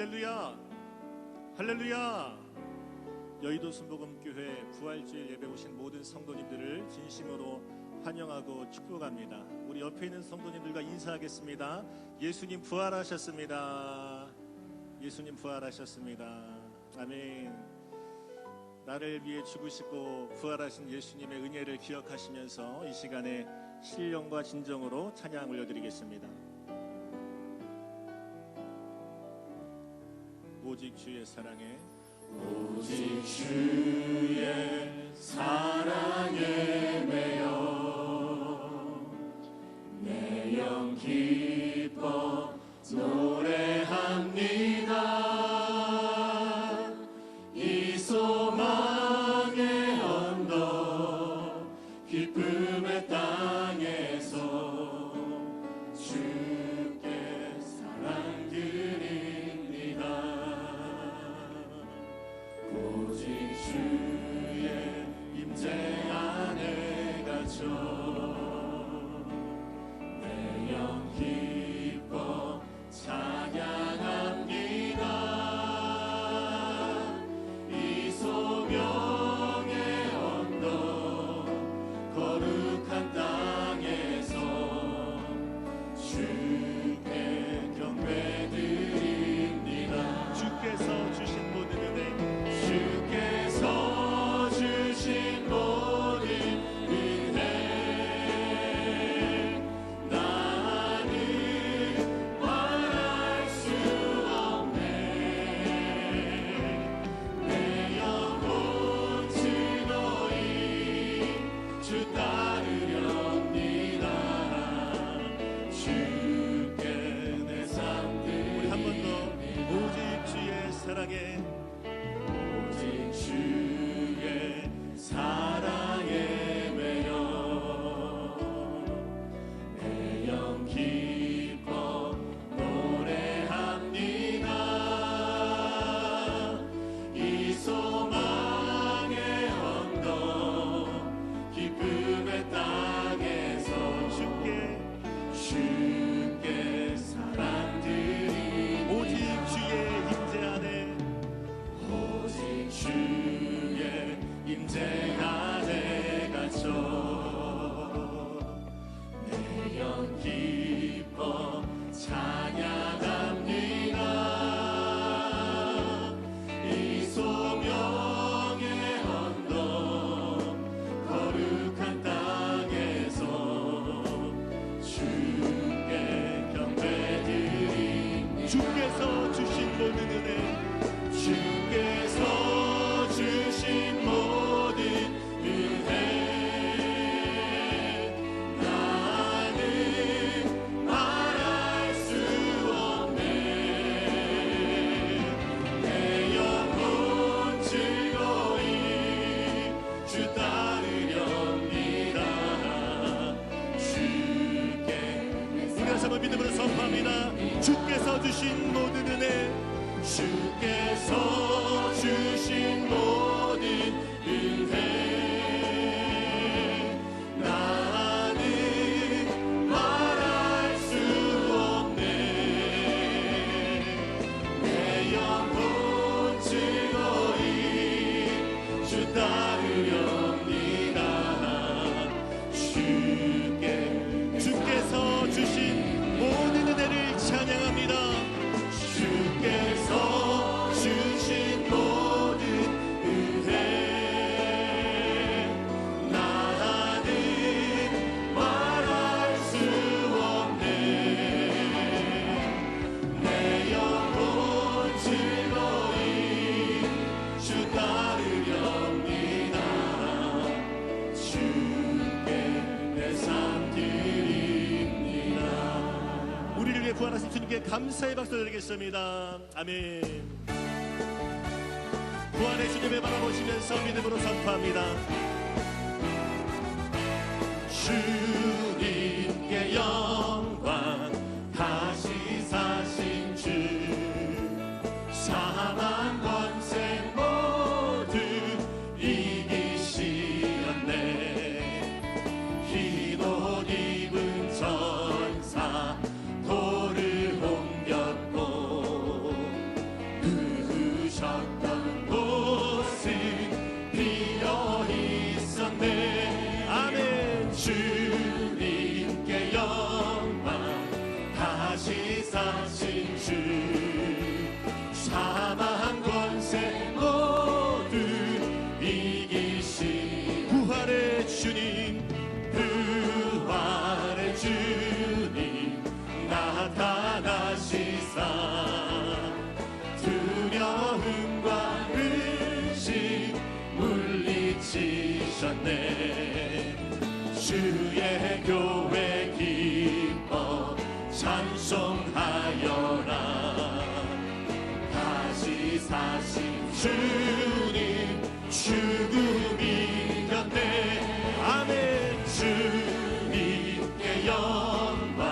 할렐루야, 할렐루야. 여의도 순복음교회 부활주일 예배 오신 모든 성도님들을 진심으로 환영하고 축복합니다. 우리 옆에 있는 성도님들과 인사하겠습니다. 예수님 부활하셨습니다. 예수님 부활하셨습니다. 아멘. 나를 위해 죽으시고 부활하신 예수님의 은혜를 기억하시면서 이 시간에 신령과 진정으로 찬양 올려드리겠습니다. 오직 주의 사랑에, 오직 주의 사랑에 매여 내 영 기뻐 노래합니다. 이 소망의 언덕 기쁨의 땅에서 주께 사랑 드립니다. 오직 주의 임재 안에 갇혀 내 영 기뻐 찬양합니다. 이 소명의 언덕 거룩한 땅에서 주께 경배드립니다. 주께서 주신 모든 은혜, 주께서 주신 모든 은혜 나는 말할 수 없네. 내 영혼 즐거이 주 따르렵니다. 주께 내 삶 우리 한 번 더 오직 주의 사랑에, 오직 주의 사랑에 매여 내 영 기뻐 노래합니다. 이 소망의 언덕 기쁨의 땅에서 주께 사랑 드립니다. 오직 주의 임재 안에, 오직 주의 임재 안에 갇혀 내 영 기뻐 찬양합니다. 이 소명의 언덕 거룩한 땅에서 주께 경배드립니다. 주께서 주신 모든 은혜, 주께서 주신 모든 은혜 나는 말할 수 없네. 내 영혼 즐거이 주 따르렵니다. 주께 우리 다시 한번 믿음으로 선포합니다. 주께서 주신 모든 은혜, 주께서 주신 모든 은혜 나는 말할 수 없네. 내 영혼 즐거이 주 따르렵니다. 주께서 주신 모든 은혜를 찬양합니다. 주께서 주신 모든 은혜 나는 말할 수 없네. 내 영혼 즐거이 주 따르렵니다. 주께 내 삶 드립니다. 우리를 위해 구원하신 주님께 감사의 박수 드리겠습니다. 아멘. 구원의 주님을 바라보시면서 믿음으로 선포합니다. 주님께 영광 다시 사신 주 사망 권세 모두 이기시었네. 흰옷 입은 전사 돌을 옮겼고 주 사망 권세 모두 이기신 부활의 주님 부활의 주님 나타나시사 두려움과 의심 물리치셨네. 주의 교회 기뻐 찬송하여라. 다시 사신 주님 죽음 이겼네. 아멘. 주님께 영광.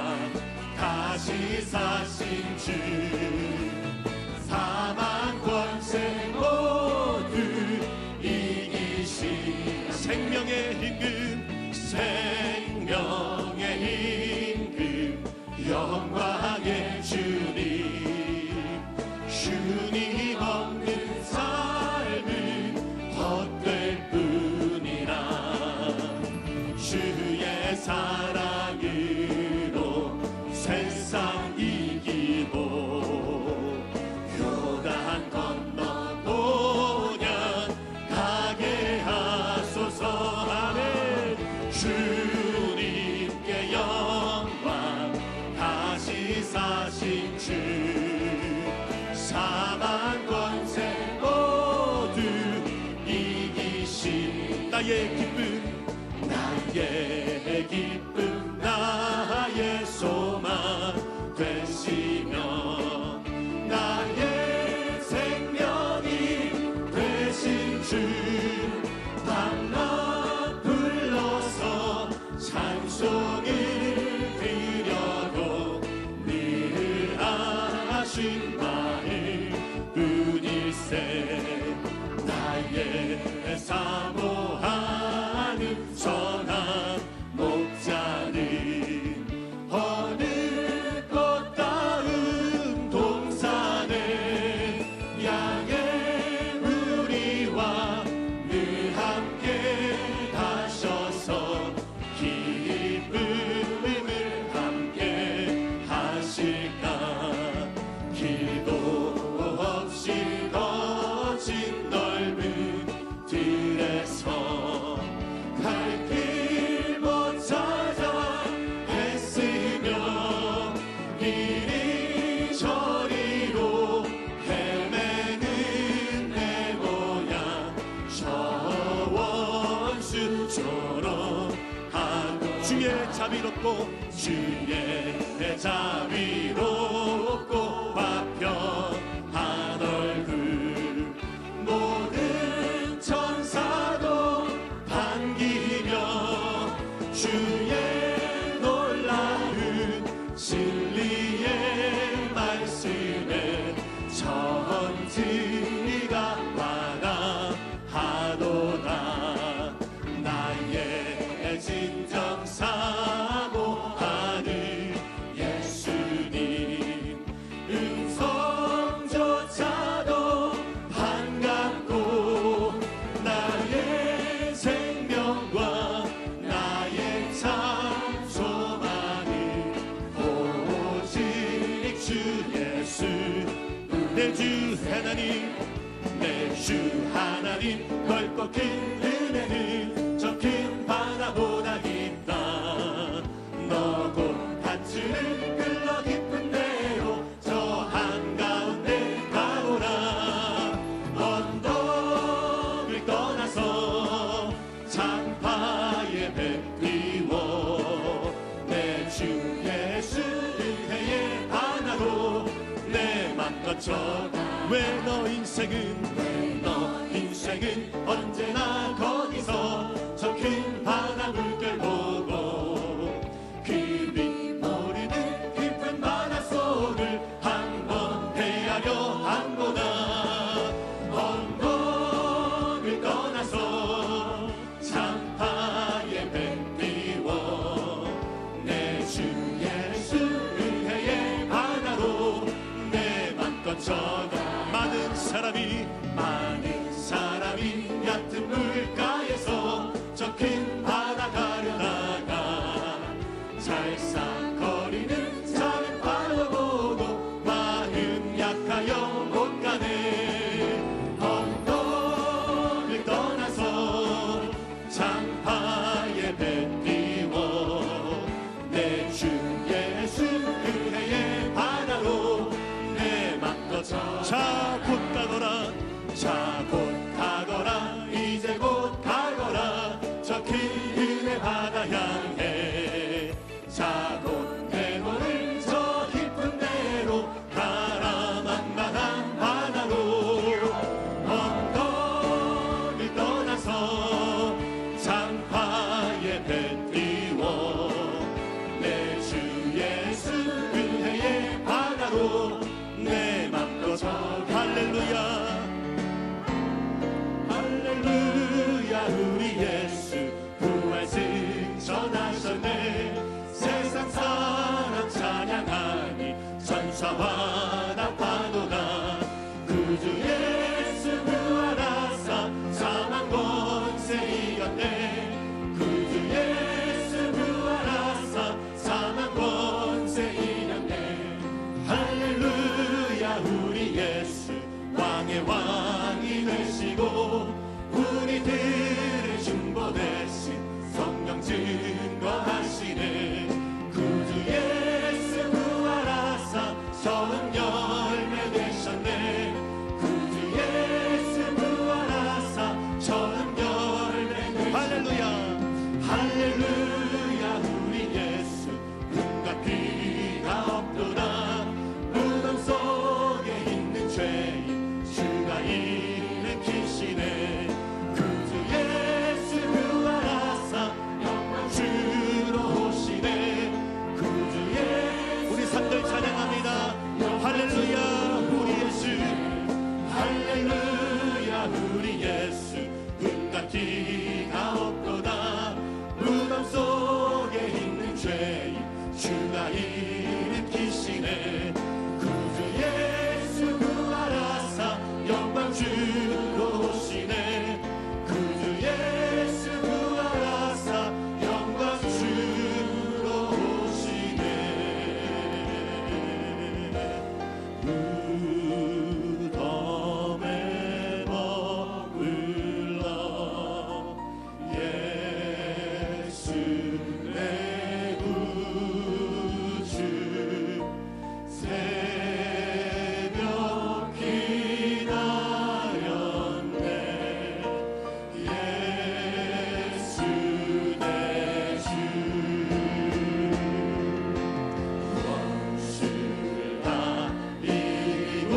다시 사신 주 사망 권세 모두 이기신 생명의 임금 생명의 임금 영광의 주님. 주님 없는 삶은 헛될 뿐이라. 주의 사랑으로 세상 이기고 요단 건너 본향 가게 하소서. 아멘. 주님께 영광. 다시 사신 주 사망 권세 모두 이기신 나의 기쁨 나의 기쁨 나의 소망 되시며 나의 생명이 되신 주 밤낮 불러서 찬송을 드려도 늘 아신 마음 뿐일세. 나의 사모하는 선한 목자는 어느 꽃다운 동산에 양의 무리와 늘 함께 가셔서 기쁨을 함께 하실까. 길도 없이 거친 넓은 들에서 갈 길 못 찾아 애쓰며 이리저리로 헤매는 내 모양 저 원수처럼 하고 주의 자비롭고 주의 자비롭고 화평한 얼굴 모든 천사도 반기며 주의 놀라운 진리의 말씀에 천지가 환하하도다. 나의 진정 사모하는 예수님 음성조차도 반갑고 나의 생명과 나의 참 소망은 오직 주 예수. 내 주 하나님 내 주 하나님 넓고 큰 은혜는 저 큰 바다보다 깊다. 너고 밭을 흘러 깊은 데로 저 한가운데 가보라. 언덕을 떠나서 장파에 배 띄워 내 주 예수 은혜의 바다로 내 맘껏 져가. 왜 너 인생은 너 인생은 언제나 거기서 저 큰 바다 물결 보고 그리 모르는 깊은 바다 속을 한번 헤아려 한보다. 언덕을 떠나서 장파에 배 띄워 내 주 예수 은혜의 바다로 내 맘껏 져가. 많은 사람이 얕은 물가에서 저 큰 바다 가려다가 찰싹거리는 작은 바다 보고 많은 곧 가거라. 자 곧 가거라 이제 곧 가거라 저 큰 은혜 바다 향해 자 곧 내 몸을 저 깊은 데로 가라 만만한 바다로 언덕을 떠나서 장파에 배 띄워 내 주 예수 은혜의 바다로 내 맘도 저 할렐루야. 할렐루야 우리 예수 부활승 전하셨네 세상 사람 찬양하니 천사와 나파도다 구주 예수 부활하사 사망 권세 이겼네 구주 예수 부활하사 사망 권세 이겼네 할렐루야 우리 예수 왕의 왕이 되시고 우리들을 중보되신 성령 증거하시네 구주 예수 부활하사 처음 열매 되셨네 구주 예수 부활하사 처음 열매 되셨네 할렐루야. 할렐루야 우리 예수 눈과 귀가 없도다 무덤 속에 있는 죄인 주가 일으키시네 구주 예수 부활하사 영광 주로 오시네 구주 예수 우리 삼들 찬양합니다. 할렐루야 우리 예수. 할렐루야 우리 예수 눈과 귀가 없도다 무덤 속에 있는 죄인 주가 일으키시네 구주 예수 부활하사 영광 주로 오시네 구주 예수 부활하사 영광 주로 오시네 무덤에 머물러 예수 내 구주 새벽 기다렸네 예수 내 주 원수를 다 이기고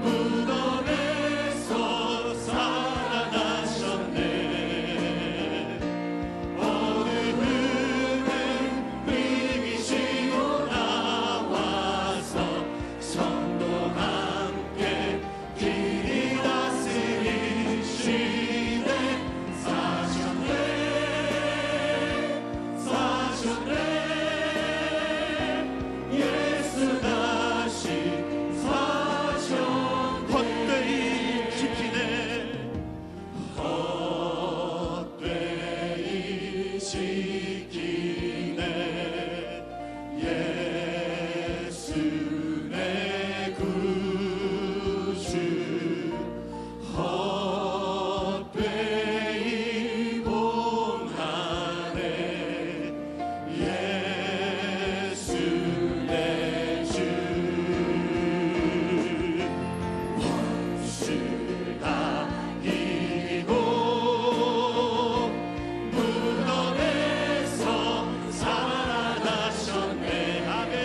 무덤에서 살아나셨네 어두움을 이기시고 나와서 성도 함께 길이 다스리시네 사셨네 사셨네 예수 다시 사셨네 헛되이 지키네. 헛되이 지키네 예수 내 구주 헛되이 봉하네 예수 내 주 원수를 다 이기고 무덤에서 살아나셨네 아멘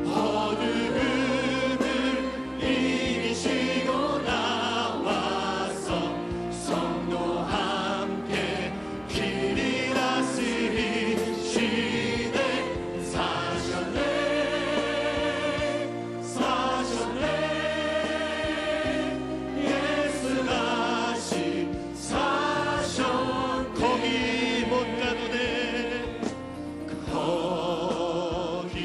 어두움을 이기시고 나와서 성도 함께 길이 다스리시네 사셨네 사셨네 예수 다시 사셨네 거기 못 가도 돼. 거기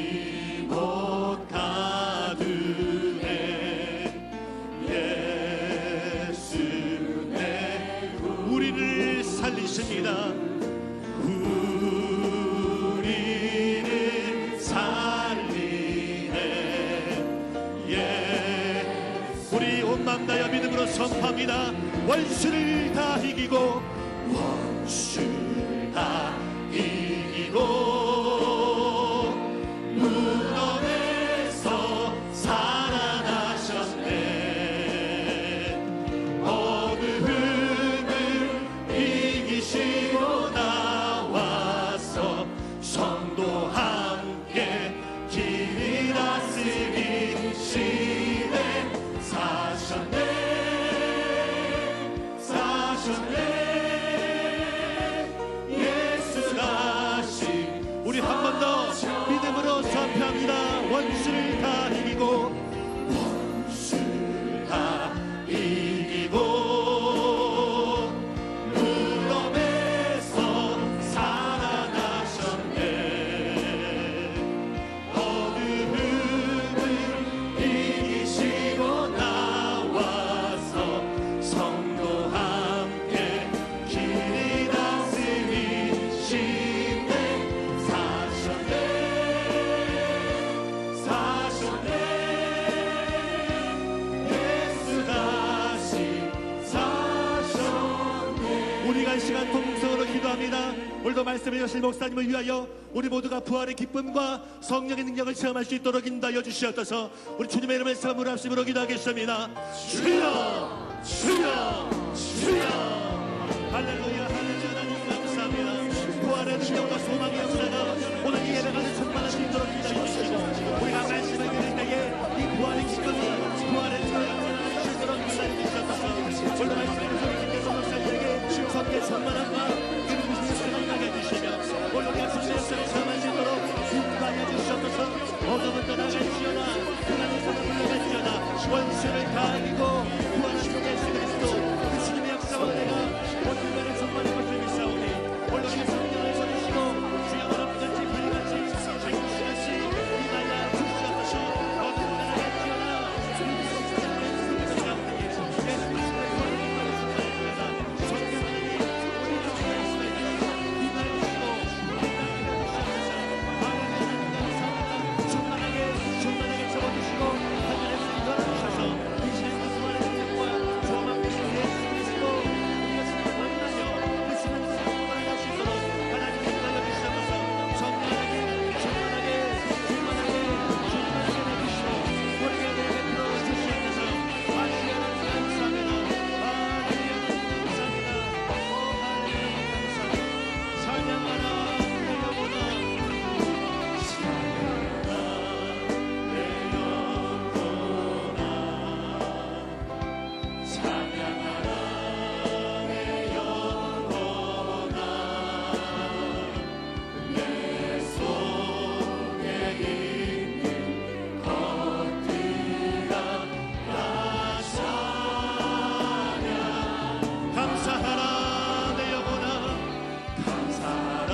못 가도 돼 예수 내 우리를 살리십니다. 우리를 살리네 예 우리 온 마음 다여 믿음으로 선포합니다. 원수를 다 이기고 원수를 다 이기고 무덤에서 살 귀한 시간 통성으로 기도합니다. 오늘도 말씀을 여실 목사님을 위하여 우리 모두가 부활의 기쁨과 성령의 능력을 체험할 수 있도록 인도하여 주시옵소서. 우리 주님의 이름을 세움으로 합심으로 기도하겠습니다. 주여 주여 주여. 할렐루야 할렐루야. 하나님 감사합니다. 부활의 능력과 소망의 역사가 오늘 이 예배가 충만할 수 있도록 인도하여 주시고 우리가 말씀을 드릴 때에 이 부활의 기쁨이 부활의 능력을 수 있도록 인도하여 주시옵소서. 오늘 말씀을 소리님께서 목사님에게 성의 충만함과 그리고 무슨 나게 해주시며 오늘 우리가 주님의 역사를 체험할 수 있도록 인도하여 주시옵소서. 어둠은 떠나갈지어다 하나님의 손을 물러갈지어다 원수를 다 이기고 부활한 주 예수 그리스도 그 주님의 역사와 은혜가 온 인간의 충만한 것을 믿사오니 오늘 우리가 성령을 보내시고 주여 어렵같이 불같이 장시같이 이날라 주시옵소서. 어둠은 떠나갈지어다 주님의 성령을 믿사오니 예수 그리스도의 권능이 임하였습니다. 성령 하나님 우리 주님의 말씀을 임하여 주시고 충만하게 채워주시고 하늘의 불이 열어주셔서 이 시간과 부활의 능력과 소망의 주 예수 그리스도 우리가 주님을 만나며 그 시간과 부활을 할 수 있도록 하나님의 인도하여 주시옵소서. 성령하게 충만하게 내주시고 우리에게 베풀어 주시옵소서. 하나님 감사합니다. 하나님 감사합니다. 하나님 감사합니다. 찬양하라 내 영혼아 감사하라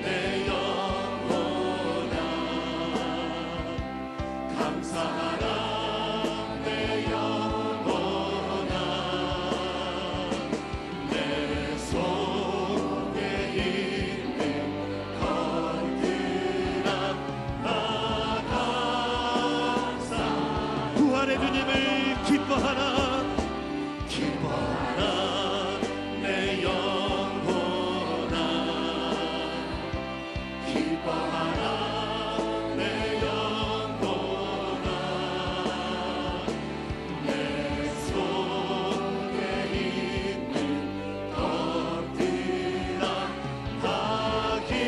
내 영혼아 감사하라 내 영혼아 감사하라 내 영혼아 내 속에 있는 것들아 나 감사 부활의 주님을 기뻐하라 기뻐하라 내 영혼아 기뻐하라 내 영혼아 내 속에 있는 것들아 다 기뻐하라.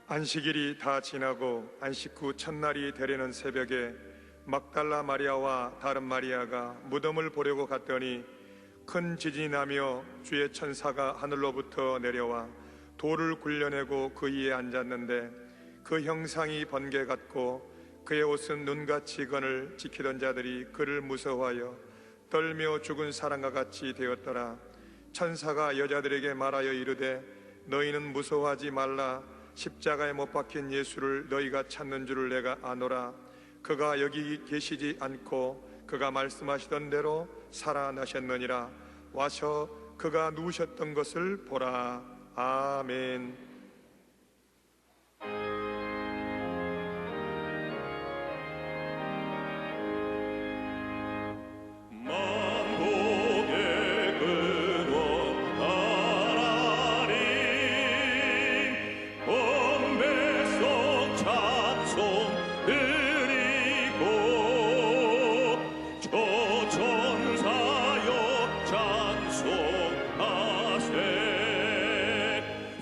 안식일이 다 지나고 안식 후 첫날이 되려는 새벽에 막달라 마리아와 다른 마리아가 무덤을 보려고 갔더니 큰 지진이 나며 주의 천사가 하늘로부터 내려와 돌을 굴려내고 그 위에 앉았는데 그 형상이 번개 같고 그의 옷은 눈같이 건을 지키던 자들이 그를 무서워하여 떨며 죽은 사람과 같이 되었더라. 천사가 여자들에게 말하여 이르되 너희는 무서워하지 말라. 십자가에 못 박힌 예수를 너희가 찾는 줄을 내가 아노라. 그가 여기 계시지 않고 그가 말씀하시던 대로 살아나셨느니라. 와서 그가 누우셨던 것을 보라. 아멘.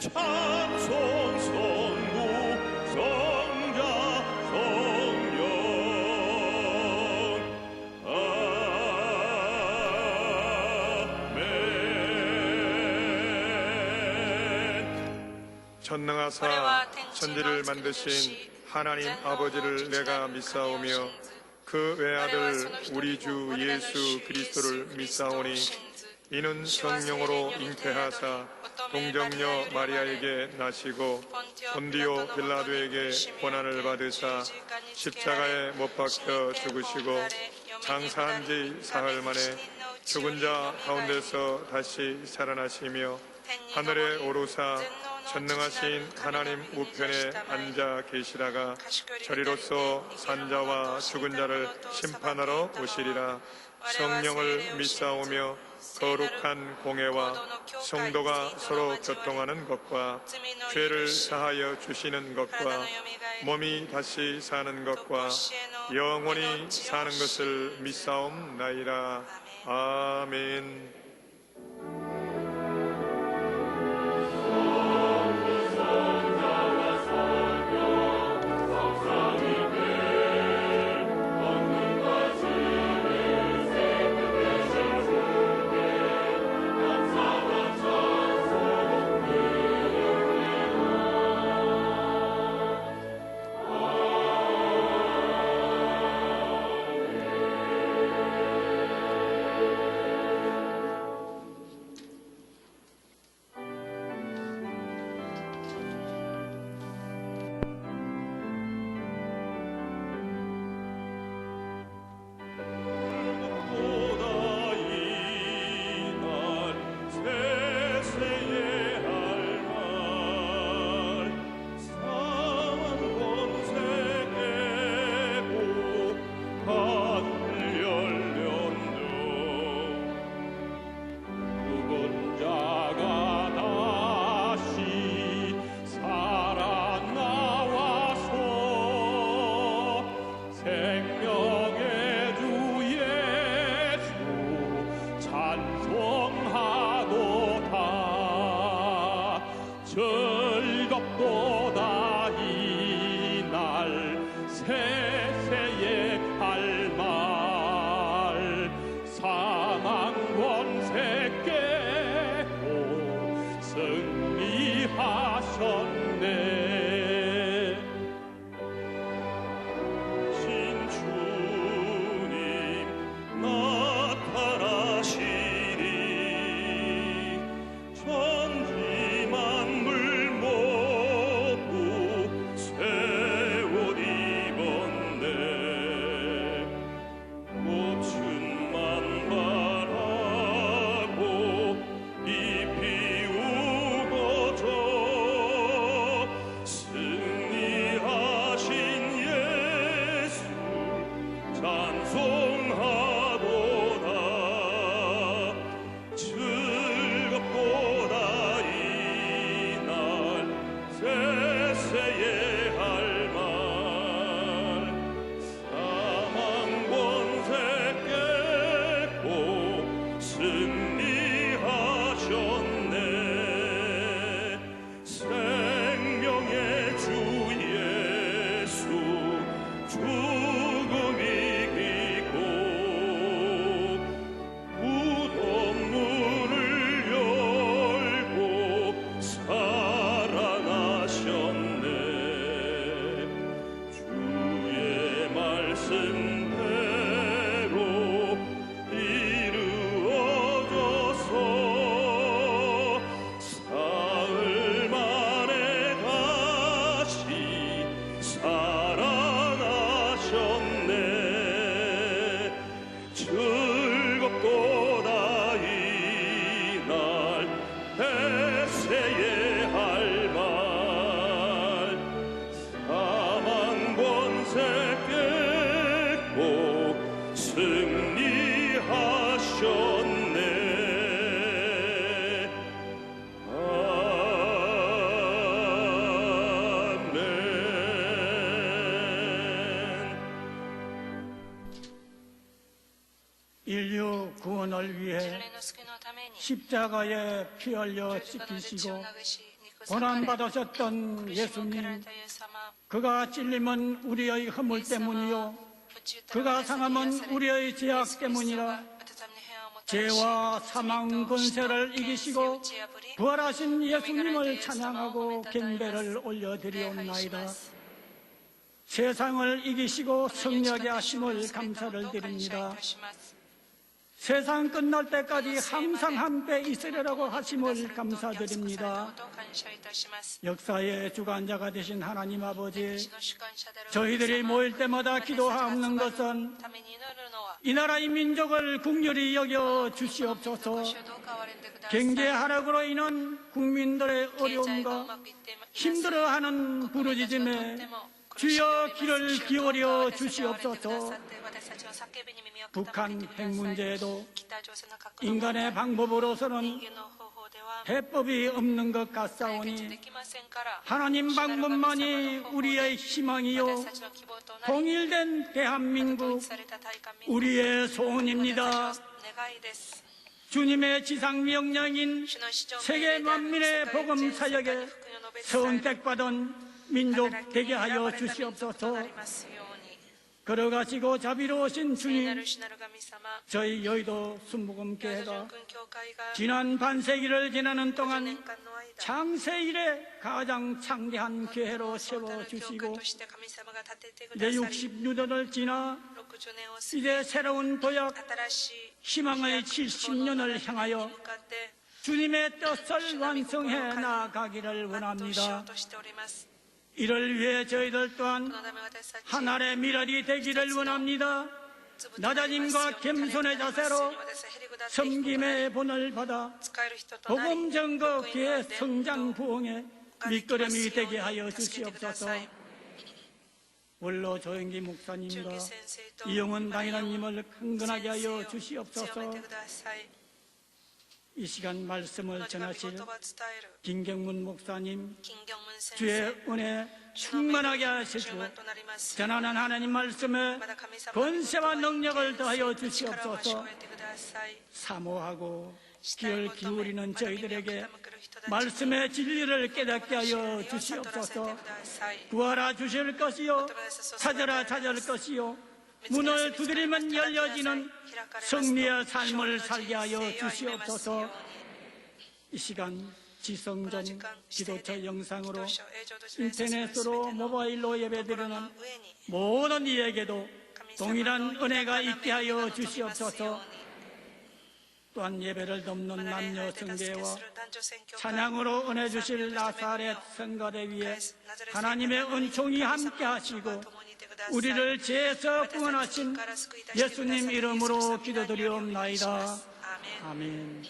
찬송 성부 성자 성령 전능하사 천지를 만드신 하나님 아버지를 내가 믿사오며 그 외아들 우리 주 예수 그리스도를 믿사오니 이는 성령으로 잉태하사 동정녀 마리아에게 나시고 본디오 빌라도에게 고난을 받으사 십자가에 못 박혀 죽으시고 장사한 지 사흘 만에 죽은 자 가운데서 다시 살아나시며 하늘에 오르사 전능하신 하나님 우편에 앉아 계시다가 저리로서 산자와 죽은 자를 심판하러 오시리라. 성령을 믿사오며 거룩한 공회와 성도가 서로 교통하는 것과 죄를 사하여 주시는 것과 몸이 다시 사는 것과 영원히 사는 것을 믿사옵나이다. 아멘. 즐겁도다 이날 세세의 할말 사망 권세 깨고 승리하셨네. 신주님 나타나시니 천지 만물 모두 새 옷 입었네. 꽃은 만발하고 잎이 우거져 승리하신 예수 찬송하도다. 즐겁도다 이날 세세의 할말 사망 권세 깨고 승리하셨네. 생명의 주 예수 죽음이 이기고 무덤문을 열고 살아나셨네. 주의 말씀대로 이루어져서 사흘 만에 다시 살아나셨네. 즐겁도다 이날 대세의 할말 사망 권세 깨고 승리하셨네. 아멘. 인류 구원을 위해 십자가에 피 흘려 찢기시고 고난받으셨던 예수님, 그가 찔림은 우리의 허물 때문이요 그가 상함은 우리의 죄악 때문이라. 죄와 사망 권세를 이기시고 부활하신 예수님을 찬양하고 경배를 올려드리옵나이다. 세상을 이기시고 승리하게 하심을 감사를 드립니다. 세상 끝날 때까지 항상 함께 있으리라고 하심을 감사드립니다. 역사의 주관자가 되신 하나님 아버지, 저희들이 모일 때마다 기도하옵는 것은 이 나라의 민족을 국률이 여겨 주시옵소서. 경제 하락으로 인한 국민들의 어려움과 힘들어하는 부르짖음에 주여 귀를 기울여 주시옵소서. 북한 핵 문제에도 인간의 방법으로서는 해법이 없는 것 같사오니 하나님 방법만이 우리의 희망이요 통일된 대한민국 우리의 소원입니다. 주님의 지상명령인 세계 만민의 복음 사역에 선택받은 민족 되게 하여 주시옵소서. 걸어가시고 자비로우신 주님, 저희 여의도 순복음교회가 지난 반세기를 지나는 동안 창세 이래 가장 창대한 교회로 세워주시고 이제 60년을 지나 이제 새로운 도약 희망의 70년을 향하여 주님의 뜻을 완성해 나아가기를 원합니다. 이를 위해 저희들 또한 하나의 미랄이 되기를 원합니다. 낮아짐과 겸손의 자세로 섬김의 본을 받아 복음 전거 교회 성장 부흥의 밑거름이 되게 하여 주시옵소서. 원로 조영기 목사님과 이용은 당이라님을 강건하게 하여 주시옵소서. 이 시간 말씀을 전하실 김경문 목사님, 주의 은혜 충만하게 하시고 전하는 하나님 말씀에 권세와 능력을 더하여 주시옵소서. 사모하고 귀를 기울이는 저희들에게 말씀의 진리를 깨닫게 하여 주시옵소서. 구하라 주실 것이요 찾으라 찾을 것이요 문을 두드리면 열려지는 승리의 삶을 살게 하여 주시옵소서. 이 시간 지성전 기도처 영상으로 인터넷으로 모바일로 예배드리는 모든 이에게도 동일한 은혜가 있게 하여 주시옵소서. 또한 예배를 돕는 남녀 성대와 찬양으로 은혜 주실 나사렛 성가대 위에 하나님의 은총이 함께 하시고 우리를 죄에서 구원하신 예수님 이름으로 기도드리옵나이다. 아멘.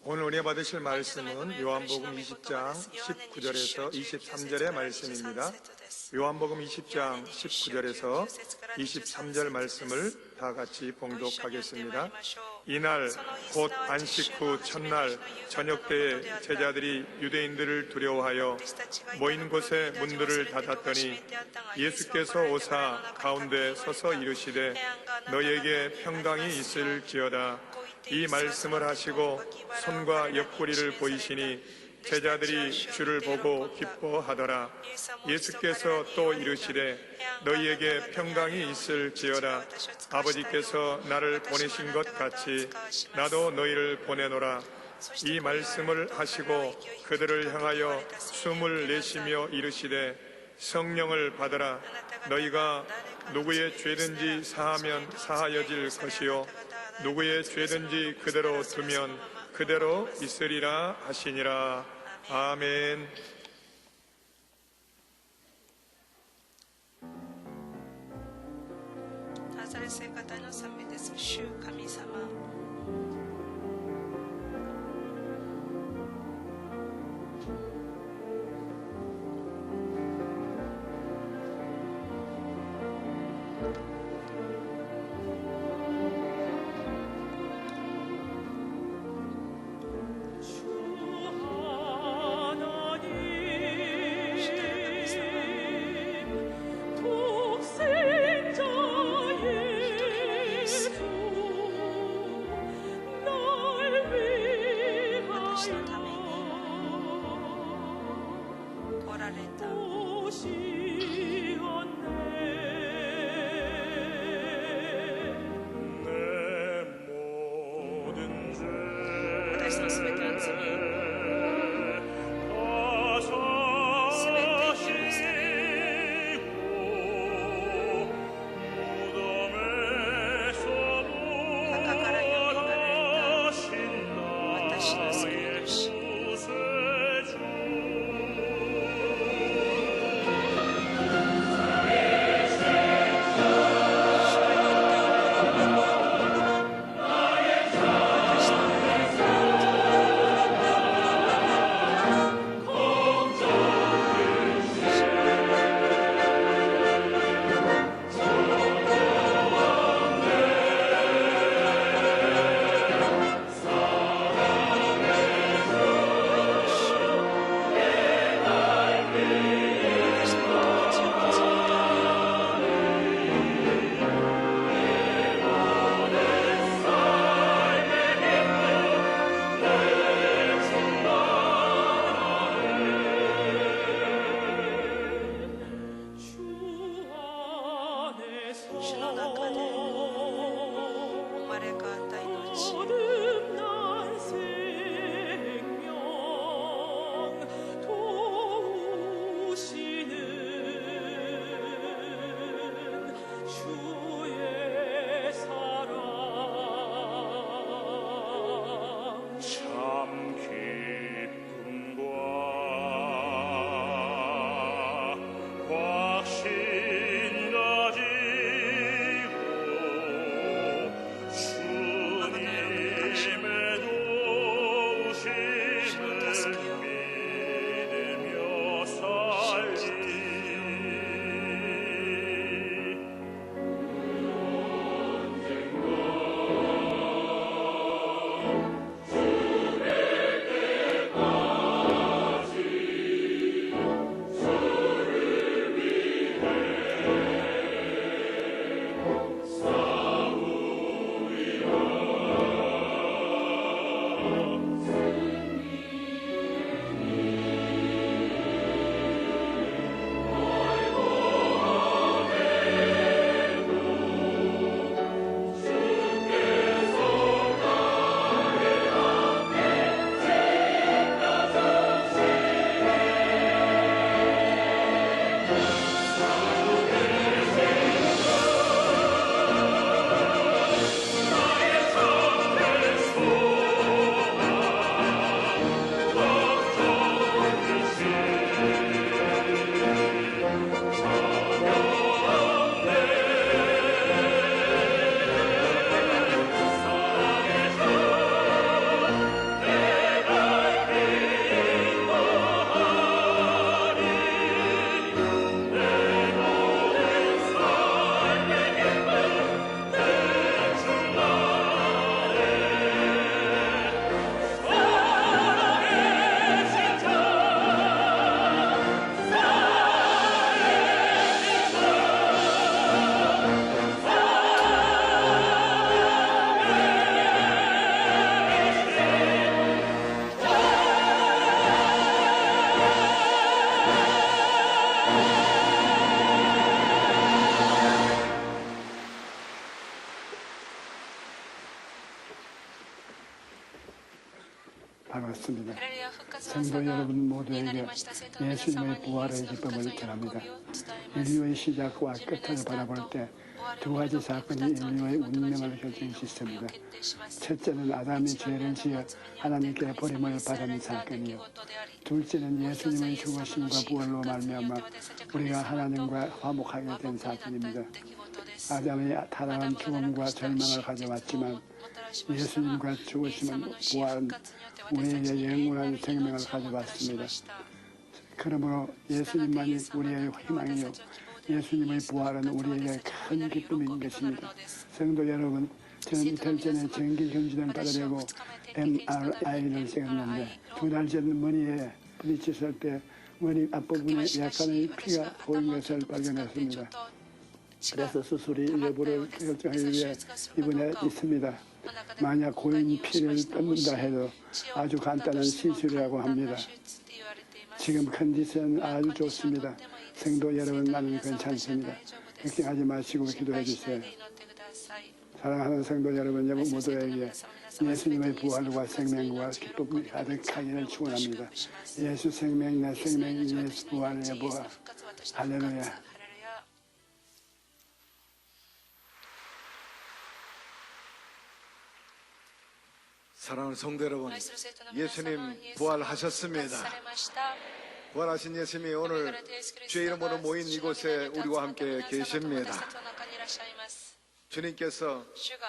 오늘 은혜 받으실 말씀은 요한복음 20장 19절에서 23절의 말씀입니다. 요한복음 20장 19절에서 23절 말씀을 다 같이 봉독하겠습니다. 이날 곧 안식 후 첫날 저녁 때에 제자들이 유대인들을 두려워하여 모인 곳에 문들을 닫았더니 예수께서 오사 가운데 서서 이르시되 너희에게 평강이 있을지어다. 이 말씀을 하시고 손과 옆구리를 보이시니 제자들이 주를 보고 기뻐하더라. 예수께서 또 이르시되 너희에게 평강이 있을지어다. 아버지께서 나를 보내신 것 같이 나도 너희를 보내노라. 이 말씀을 하시고 그들을 향하여 숨을 내쉬며 이르시되 성령을 받으라. 너희가 누구의 죄든지 사하면 사하여질 것이요 누구의 죄든지 그대로 두면 그대로 있으리라 하시니라. 아멘. 私のためにおられた。私のすべての罪、すべて許され、墓からよみがえられた私の救い主。主の中で生まれ変わった命、참 기쁨과 확신 가지고 주님의 도우심을 믿으며 살리. 반갑습니다. 할렐루야,復活の 성도 朝が 여러분 に 모두에게 なりました生徒の皆様 예수님의 に 부활의 イエスの復 기쁨을 活の喜びを 전합니다. 伝えます。 인류의 시작과 끝을 바라볼 때 두 가지 사건이 인류의 운명을 결정짓습니다. 첫째는 아담이 죄를 지어 하나님께 버림을 받은 사건이요. 둘째는 예수님의 죽으심과 부활로 말미암아 우리가 하나님과 화목하게 된 사건입니다. 아담이 타락한 죽음과 절망을 가져왔지만 예수님과 죽으심은 부활은 우리에게 영원한 생명을 가져왔습니다. 그러므로 예수님만이 우리의 희망이요 예수님의 부활은 우리에게 큰 기쁨인 것입니다. 성도 여러분, 저는 이틀 전에 정기 검진을 받으려고 MRI를 찍었는데 2달 전 머리에 부딪혔을 때 머리 앞부분에 약간의 피가 보인 것을 발견했습니다. 그래서 수술이 여부를 결정하기 위해 입원해 있습니다. 만약 고인 피를 뺏는다 해도 아주 간단한 시술이라고 합니다. 지금 컨디션 아주 좋습니다. 성도 여러분, 나는 괜찮습니다. 걱정하지 마시고 기도해 주세요. 사랑하는 성도 여러분 모두에게 예수님의 부활과 생명과 기쁨이 가득하기를 축원합니다. 예수 생명, 내 생명, 예수 부활 여부가 할렐루야. 사랑하는 성도 여러분, 예수님 부활하셨습니다. 부활하신 예수님이 오늘 주의 이름으로 모인 이곳에 우리와 함께 계십니다. 주님께서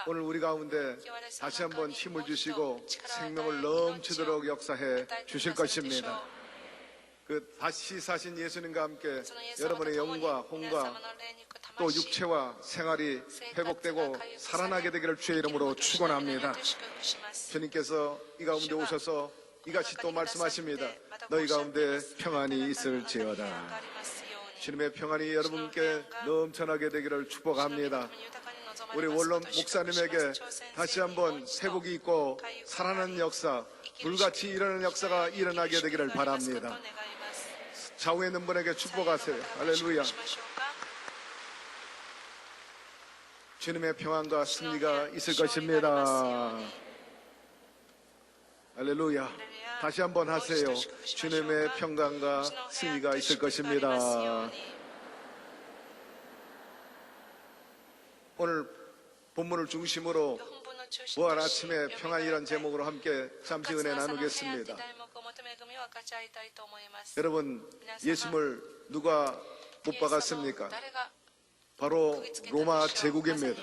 오늘 우리 가운데 다시 한번 힘을 주시고 생명을 넘치도록 역사해 주실 것입니다. 그 다시 사신 예수님과 함께 여러분의 영과 혼과 또 육체와 생활이 회복되고 살아나게 되기를 주의 이름으로 축원합니다. 주님께서 이 가운데 오셔서 이같이 또 말씀하십니다. 너희 가운데 평안이 있을지어다. 주님의 평안이 여러분께 넘쳐나게 되기를 축복합니다. 우리 원로 목사님에게 다시 한번 회복이 있고 살아나는 역사, 불같이 일어나는 역사가 일어나게 되기를 바랍니다. 좌우에 있는 분에게 축복하세요. 할렐루야. 주님의 평안과 승리가 있을 것입니다. 할렐루야. 다시 한번 하세요. 주님의 평강과 승리가 있을 것입니다. 오늘 본문을 중심으로 부활 아침에 평안이라는 제목으로 함께 잠시 은혜 나누겠습니다. 여러분, 예수님을 누가 못 박았습니까? 바로 로마 제국입니다.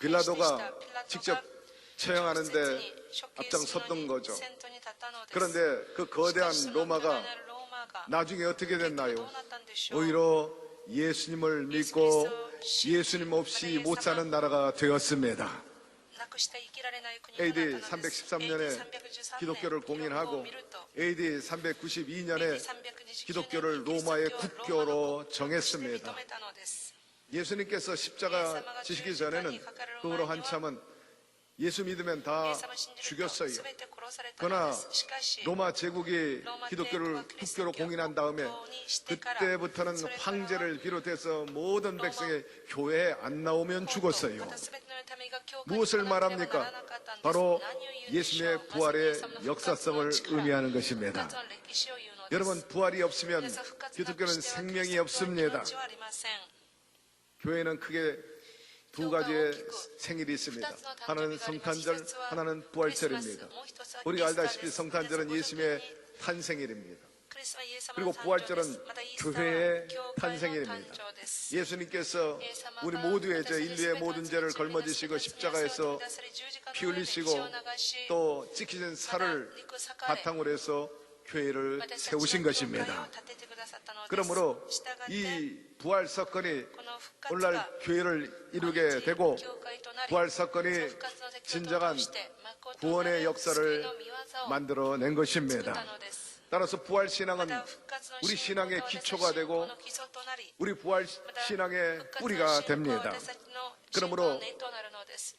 빌라도가 직접 처형하는데 앞장섰던 거죠. 그런데 그 거대한 로마가 나중에 어떻게 됐나요? 오히려 예수님을 믿고 예수님 없이 못 사는 나라가 되었습니다. AD 313년에 기독교를 공인하고 AD 392년에 기독교를 로마의 국교로 정했습니다. 예수님께서 십자가 지시기 전에는 그 후로 한참은 예수 믿으면 다 죽였어요. 그러나 로마 제국이 기독교를 국교로 공인한 다음에 그때부터는 황제를 비롯해서 모든 백성이 교회에 안 나오면 죽었어요. 무엇을 말합니까? 바로 예수님의 부활의 역사성을 의미하는 것입니다. 여러분, 부활이 없으면 기독교는 생명이 없습니다. 교회는 크게 두 가지의 생일이 있습니다. 하나는 성탄절, 하나는 부활절입니다. 우리가 알다시피 성탄절은 예수님의 탄생일입니다. 그리고 부활절은 교회의 탄생일입니다. 예수님께서 우리 모두의 죄, 인류의 모든 죄를 걸머지시고 십자가에서 피 흘리시고 또 찍히신 살을 바탕으로 해서 교회를 세우신 것입니다. 그러므로 이 부활 사건이 오늘날 교회를 이루게 되고 부활 사건이 진정한 구원의 역사를 만들어낸 것입니다. 따라서 부활 신앙은 우리 신앙의 기초가 되고 우리 부활 신앙의 뿌리가 됩니다. 그러므로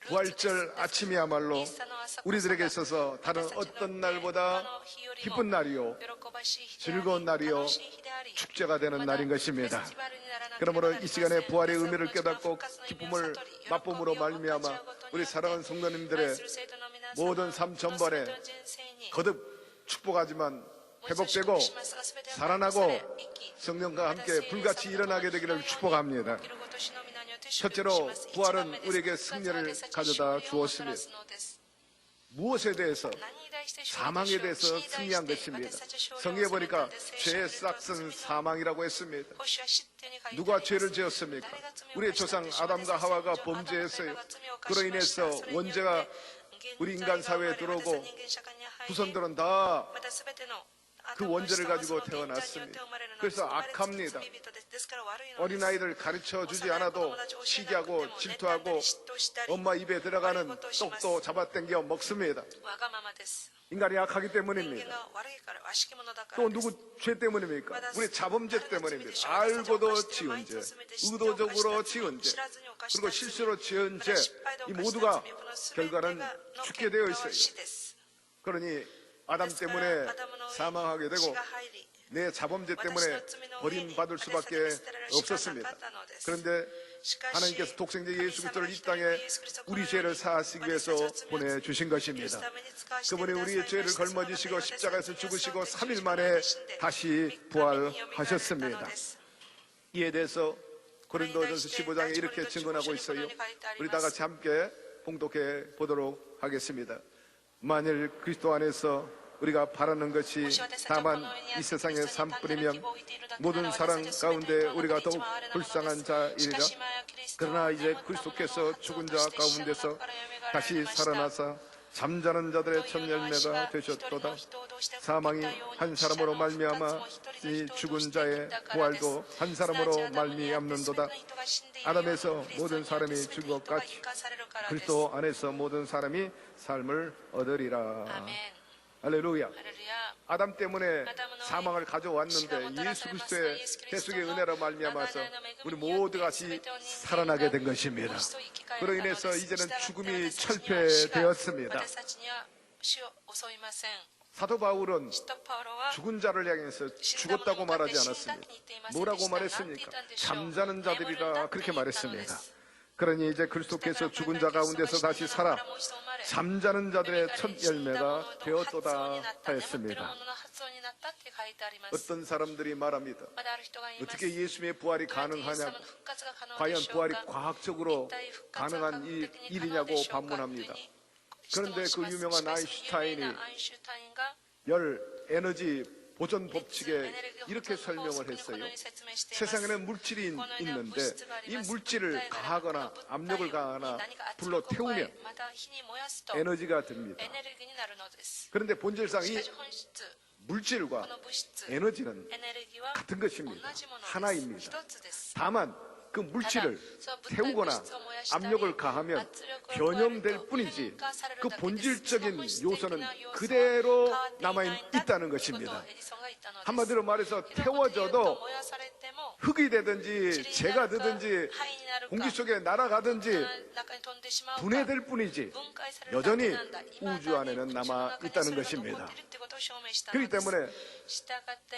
부활절 아침이야말로 우리들에게 있어서 다른 어떤 날보다 기쁜 날이요, 즐거운 날이요, 축제가 되는 날인 것입니다. 그러므로 이 시간에 부활의 의미를 깨닫고 기쁨을 맛봄으로 말미암아 우리 사랑하는 성도님들의 모든 삶 전반에 거듭 축복하지만 회복되고 살아나고 성령과 함께 불같이 일어나게 되기를 축복합니다. 첫째로 부활은 우리에게 승리를 가져다 주었습니다. 무엇에 대해서? 사망에 대해서 승리한 것입니다. 성경에 보니까 죄의 싹은 사망이라고 했습니다. 누가 죄를 지었습니까? 우리의 조상 아담과 하와가 범죄했어요. 그로 인해서 원죄가 우리 인간 사회에 들어오고 후손들은 다 그 원죄를 가지고 태어났습니다. 그래서 악합니다. 어린아이들 가르쳐 주지 않아도 시기하고 질투하고 엄마 입에 들어가는 떡도 잡아당겨 먹습니다. 인간이 악하기 때문입니다. 또 누구 죄 때문입니까? 우리 자범죄 때문입니다. 알고도 지은 죄, 의도적으로 지은 죄, 그리고 실수로 지은 죄, 이 모두가 결과는 죽게 되어 있어요. 그러니 아담 때문에 사망하게 되고 내 자범죄 때문에 버림받을 수밖에 없었습니다. 그런데 하나님께서 독생자 예수 그리스도를 이 땅에 우리 죄를 사하시기 위해서 보내주신 것입니다. 그분이 우리의 죄를 걸머지시고 십자가에서 죽으시고 3일 만에 다시 부활하셨습니다. 이에 대해서 고린도전서 15장에 이렇게 증언하고 있어요. 우리 다 같이 함께 봉독해 보도록 하겠습니다. 만일 그리스도 안에서 우리가 바라는 것이 다만 이 세상의 삶뿐이면 모든 사람 가운데 우리가 더욱 불쌍한 자이리라. 그러나 이제 그리스도께서 죽은 자 가운데서 다시 살아나사 잠자는 자들의 첫 열매가 되셨도다. 사망이 한 사람으로 말미암아 이 죽은 자의 부활도 한 사람으로 말미암는도다. 아담에서 모든 사람이 죽은 것 같이 그리스도 안에서 모든 사람이 삶을 얻으리라. 할렐루야. 아담 때문에 사망을 가져왔는데 예수 그리스도의 대속의 은혜로 말미암아서 우리 모두가 같이 살아나게 된 것입니다. 그로 인해서 이제는 죽음이 철폐되었습니다. 사도 바울은 죽은 자를 향해서 죽었다고 말하지 않았습니다. 뭐라고 말했습니까? 잠자는 자들이라 그렇게 말했습니다. 그러니 이제 그리스도께서 죽은 자 가운데서 다시 살아 잠자는 자들의 첫 열매가 되었도다 하였습니다. 어떤 사람들이 말합니다. 어떻게 예수님의 부활이 가능하냐고, 과연 부활이 과학적으로 가능한 일이냐고 반문합니다. 그런데 그 유명한 아인슈타인이 열 에너지 보존 법칙에 이렇게 설명을 했어요. 세상에는 물질이 있는데 이 물질을 가하거나 압력을 가하거나 불로 태우면 에너지가 됩니다. 그런데 본질상 이 물질과 에너지는 같은 것입니다. 하나입니다. 다만 그 물질을 태우거나 압력을 가하면 변형될 뿐이지 그 본질적인 요소는 그대로 남아있다는 것입니다. 한마디로 말해서 태워져도 흙이 되든지 재가 되든지 공기 속에 날아가든지 분해될 뿐이지 여전히 우주 안에는 남아있다는 것입니다. 그렇기 때문에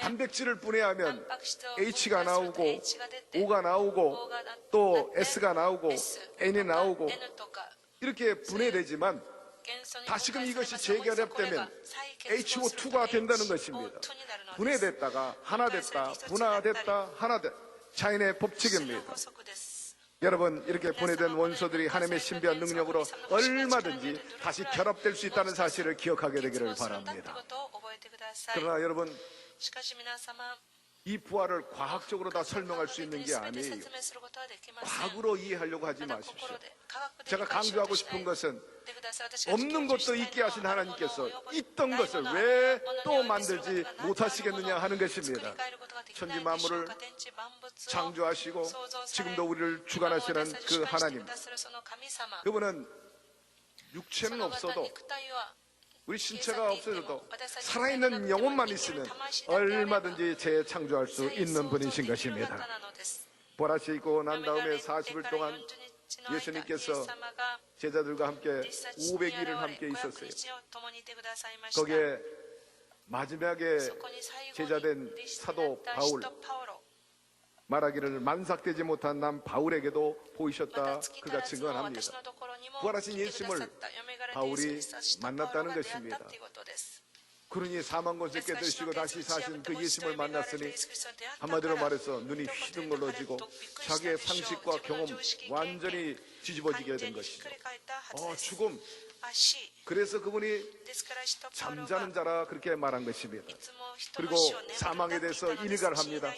단백질을 분해하면 H가 나오고 O가 나오고 또 S가 나오고 N이 나오고 이렇게 분해되지만 다시금 이것이 재결합되면 HO2가 된다는 것입니다. 분해됐다가 하나 됐다, 분화됐다, 하나 됐다. 자연의 법칙입니다. 여러분, 이렇게 분해된 원소들이 하나님의 신비한 능력으로 얼마든지 다시 결합될 수 있다는 사실을 기억하게 되기를 바랍니다. 그러나 여러분, 이 부활을 과학적으로 다 설명할 수 있는 게 아니에요. 과학으로 이해하려고 하지 마십시오. 제가 강조하고 싶은 것은 없는 것도 있게 하신 하나님께서 있던 것을 왜 또 만들지 못하시겠느냐 하는 것입니다. 천지 만물을 창조하시고 지금도 우리를 주관하시는 그 하나님, 그분은 육체는 없어도 우리 신체가 없어져도 살아있는 영혼만 있으면 얼마든지 재창조할 수 있는 분이신 것입니다. 부활하시고 난 다음에 40일 동안 예수님께서 제자들과 함께 500일을 함께 있었어요. 거기에 마지막에 제자된 사도 바울, 말하기를 만삭되지 못한 남 바울에게도 보이셨다, 그가 증언합니다. 부활하신 예수님을 바울이 만났다는 것입니다. 그러니 사망권세 깨뜨리시고 다시 사신 그 예수님을 만났으니 한마디로 말해서 눈이 휘둥그러지고 자기의 상식과 경험 완전히 뒤집어지게 된 것이죠. 죽음. 그래서 그분이 잠자는 자라 그렇게 말한 것입니다. 그리고 사망에 대해서 일갈을 합니다.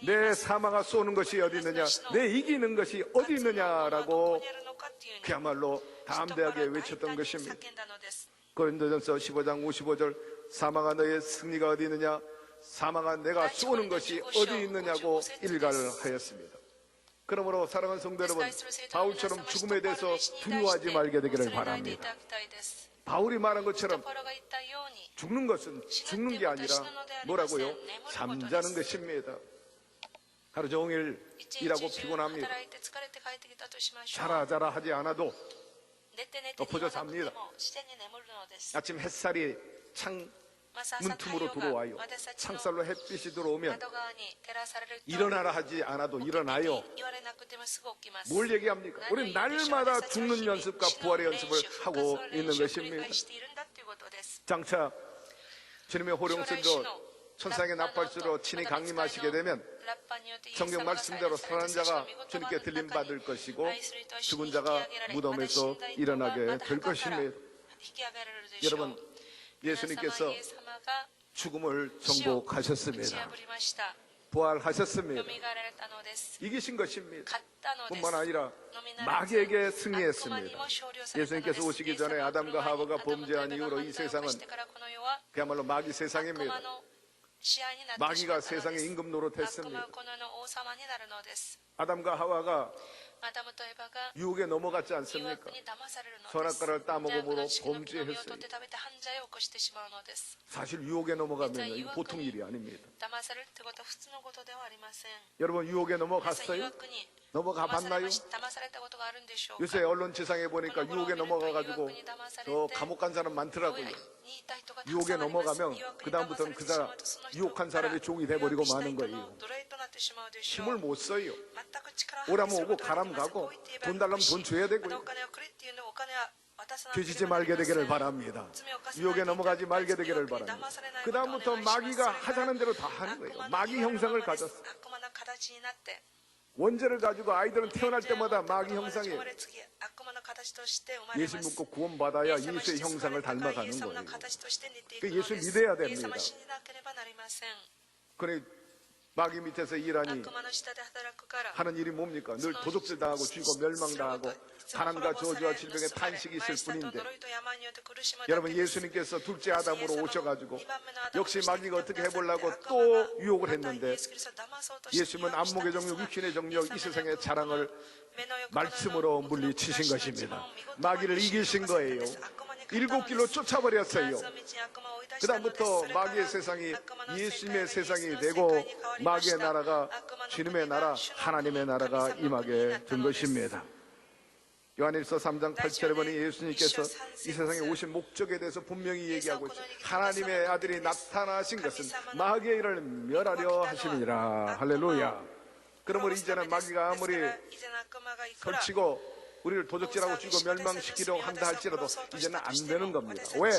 내 사망아 쏘는 것이 어디 있느냐, 내 이기는 것이 어디 있느냐라고 그야말로 담대하게 외쳤던 것입니다. 고린도전서 15장 55절, 사망아 너의 승리가 어디 있느냐, 사망한 내가 쏘는 것이 어디 있느냐고 일갈을 하였습니다. 그러므로 사랑하는 성도 여러분, 바울처럼 죽음에 대해서 두려워하지 말게 되기를 바랍니다. 바울이 말한 것처럼 죽는 것은 죽는 게 아니라 뭐라고요? 잠자는 것입니다. 하루 종일 일하고 피곤합니다. 자라 하지 않아도 엎어져 잡니다. 아침 햇살이 창 문틈으로 들어와요. 창살로 햇빛이 들어오면 일어나라 하지 않아도 일어나요. 뭘 얘기합니까? 우리 날마다 죽는 연습과 부활의 연습을 하고 있는 것입니다. 장차 주님의 호령선도 천상의 나팔수로 친히 강림하시게 되면 성경 말씀대로 살아난 자가 주님께 들림받을 것이고 죽은 자가 무덤에서 일어나게 될 것입니다. 여러분, 예수님께서 죽음을 정복하셨습니다. 부활하셨습니다. 이기신 것입니다. 뿐만 아니라 마귀에게 승리했습니다. 예수님께서 오시기 전에 아담과 하와가 범죄한 이후로 이 세상은 그야말로 마귀 세상입니다. 마귀가 세상의 임금 노릇했습니다. 아담과 하와가 유혹에 넘어갔지 않습니까? 선악과를 따먹음으로 범죄했어요. 사실 유혹에 넘어가면 이거 보통 일이 아닙니다. 여러분, 유혹에 넘어갔어요? 넘어가 봤나요? 요새 언론지상에 보니까 유혹에 넘어가가지고 저 감옥 간 사람 많더라고요. 유혹에 넘어가면 그 다음부터는 그 사람 유혹한 사람이 종이 돼버리고 마는 거예요. 힘을 못 써요. 오라면 오고 가라면 가고 돈 달라면 돈 줘야 되고요. 뒤지지 말게 되기를 바랍니다. 유혹에 넘어가지 말게 되기를 바랍니다. 그 다음부터 마귀가 하자는 대로 다 하는 거예요. 마귀 형상을 가졌어요. 원죄를 가지고 아이들은 태어날 때마다 마귀 형상이에요. 예수 믿고 구원받아야 예수의 형상을 닮아가는 거예요. 예수 믿어야 됩니다. 그래, 마귀 밑에서 일하니 하는 일이 뭡니까? 늘 도둑질 당하고 죽이고 멸망당하고 가난과 저주와 질병의 탄식이 있을 뿐인데, 여러분, 예수님께서 둘째 아담으로 오셔가지고 역시 마귀가 어떻게 해보려고 또 유혹을 했는데, 예수님은 안목의 정욕, 육신의 정욕, 이 세상의 자랑을 말씀으로 물리치신 것입니다. 마귀를 이기신 거예요. 일곱 길로 쫓아버렸어요. 그 다음부터 마귀의 세상이 예수님의 세상이 되고 마귀의 나라가 주님의 나라, 하나님의 나라가 임하게 된 것입니다. 요한일서 3장 8절에 보니 예수님께서 이 세상에 오신 목적에 대해서 분명히 얘기하고 있어요. 하나님의 아들이 나타나신 것은 마귀의 일을 멸하려 하심이니라. 할렐루야. 그러므로 이제는 마귀가 아무리 설치고 우리를 도적질하고 죽이고 멸망시키려고 한다 할지라도 이제는 안 되는 겁니다. 왜?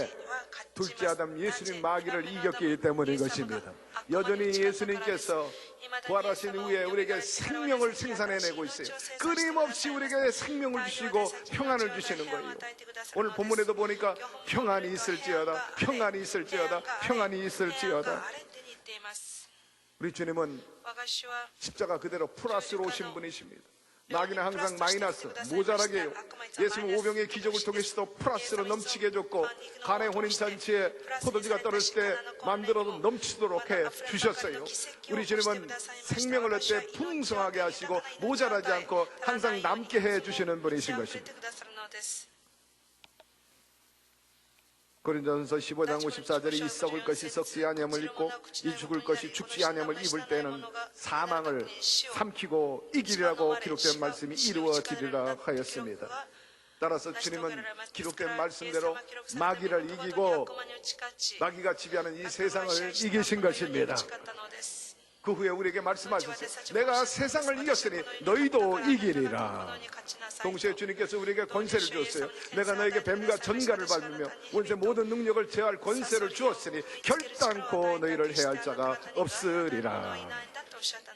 둘째 아담 예수님 마귀를 이겼기 때문인 것입니다. 여전히 예수님께서 부활하신 이후에 우리에게 생명을 생산해내고 있어요. 끊임없이 우리에게 생명을 주시고 평안을 주시는 거예요. 오늘 본문에도 보니까 평안이 있을지어다, 평안이 있을지어다, 평안이 있을지어다. 우리 주님은 십자가 그대로 플러스로 오신 분이십니다. 마귀는 항상 마이너스, 모자라게 해요. 예수님은 오병의 기적을 통해서도 플러스로 넘치게 해줬고, 가나의 혼인잔치에 포도주가 떨어질 때 만들어도 넘치도록 해 주셨어요. 우리 주님은 생명을 얻되 풍성하게 하시고 모자라지 않고 항상 남게 해 주시는 분이신 것입니다. 고린도전서 15장 54절에 이 썩을 것이 썩지 아니함을 입고 이 죽을 것이 죽지 아니함을 입을 때는 사망을 삼키고 이기리라고 기록된 말씀이 이루어지리라 하였습니다. 따라서 주님은 기록된 말씀대로 마귀를 이기고 마귀가 지배하는 이 세상을 이기신 것입니다. 그 후에 우리에게 말씀하셨어요. 내가 세상을 이겼으니 너희도 이기리라. 동시에 주님께서 우리에게 권세를 주었어요. 내가 너에게 뱀과 전갈을 밟으며 원세 모든 능력을 제할 권세를 주었으니 결단코 너희를 해할 자가 없으리라.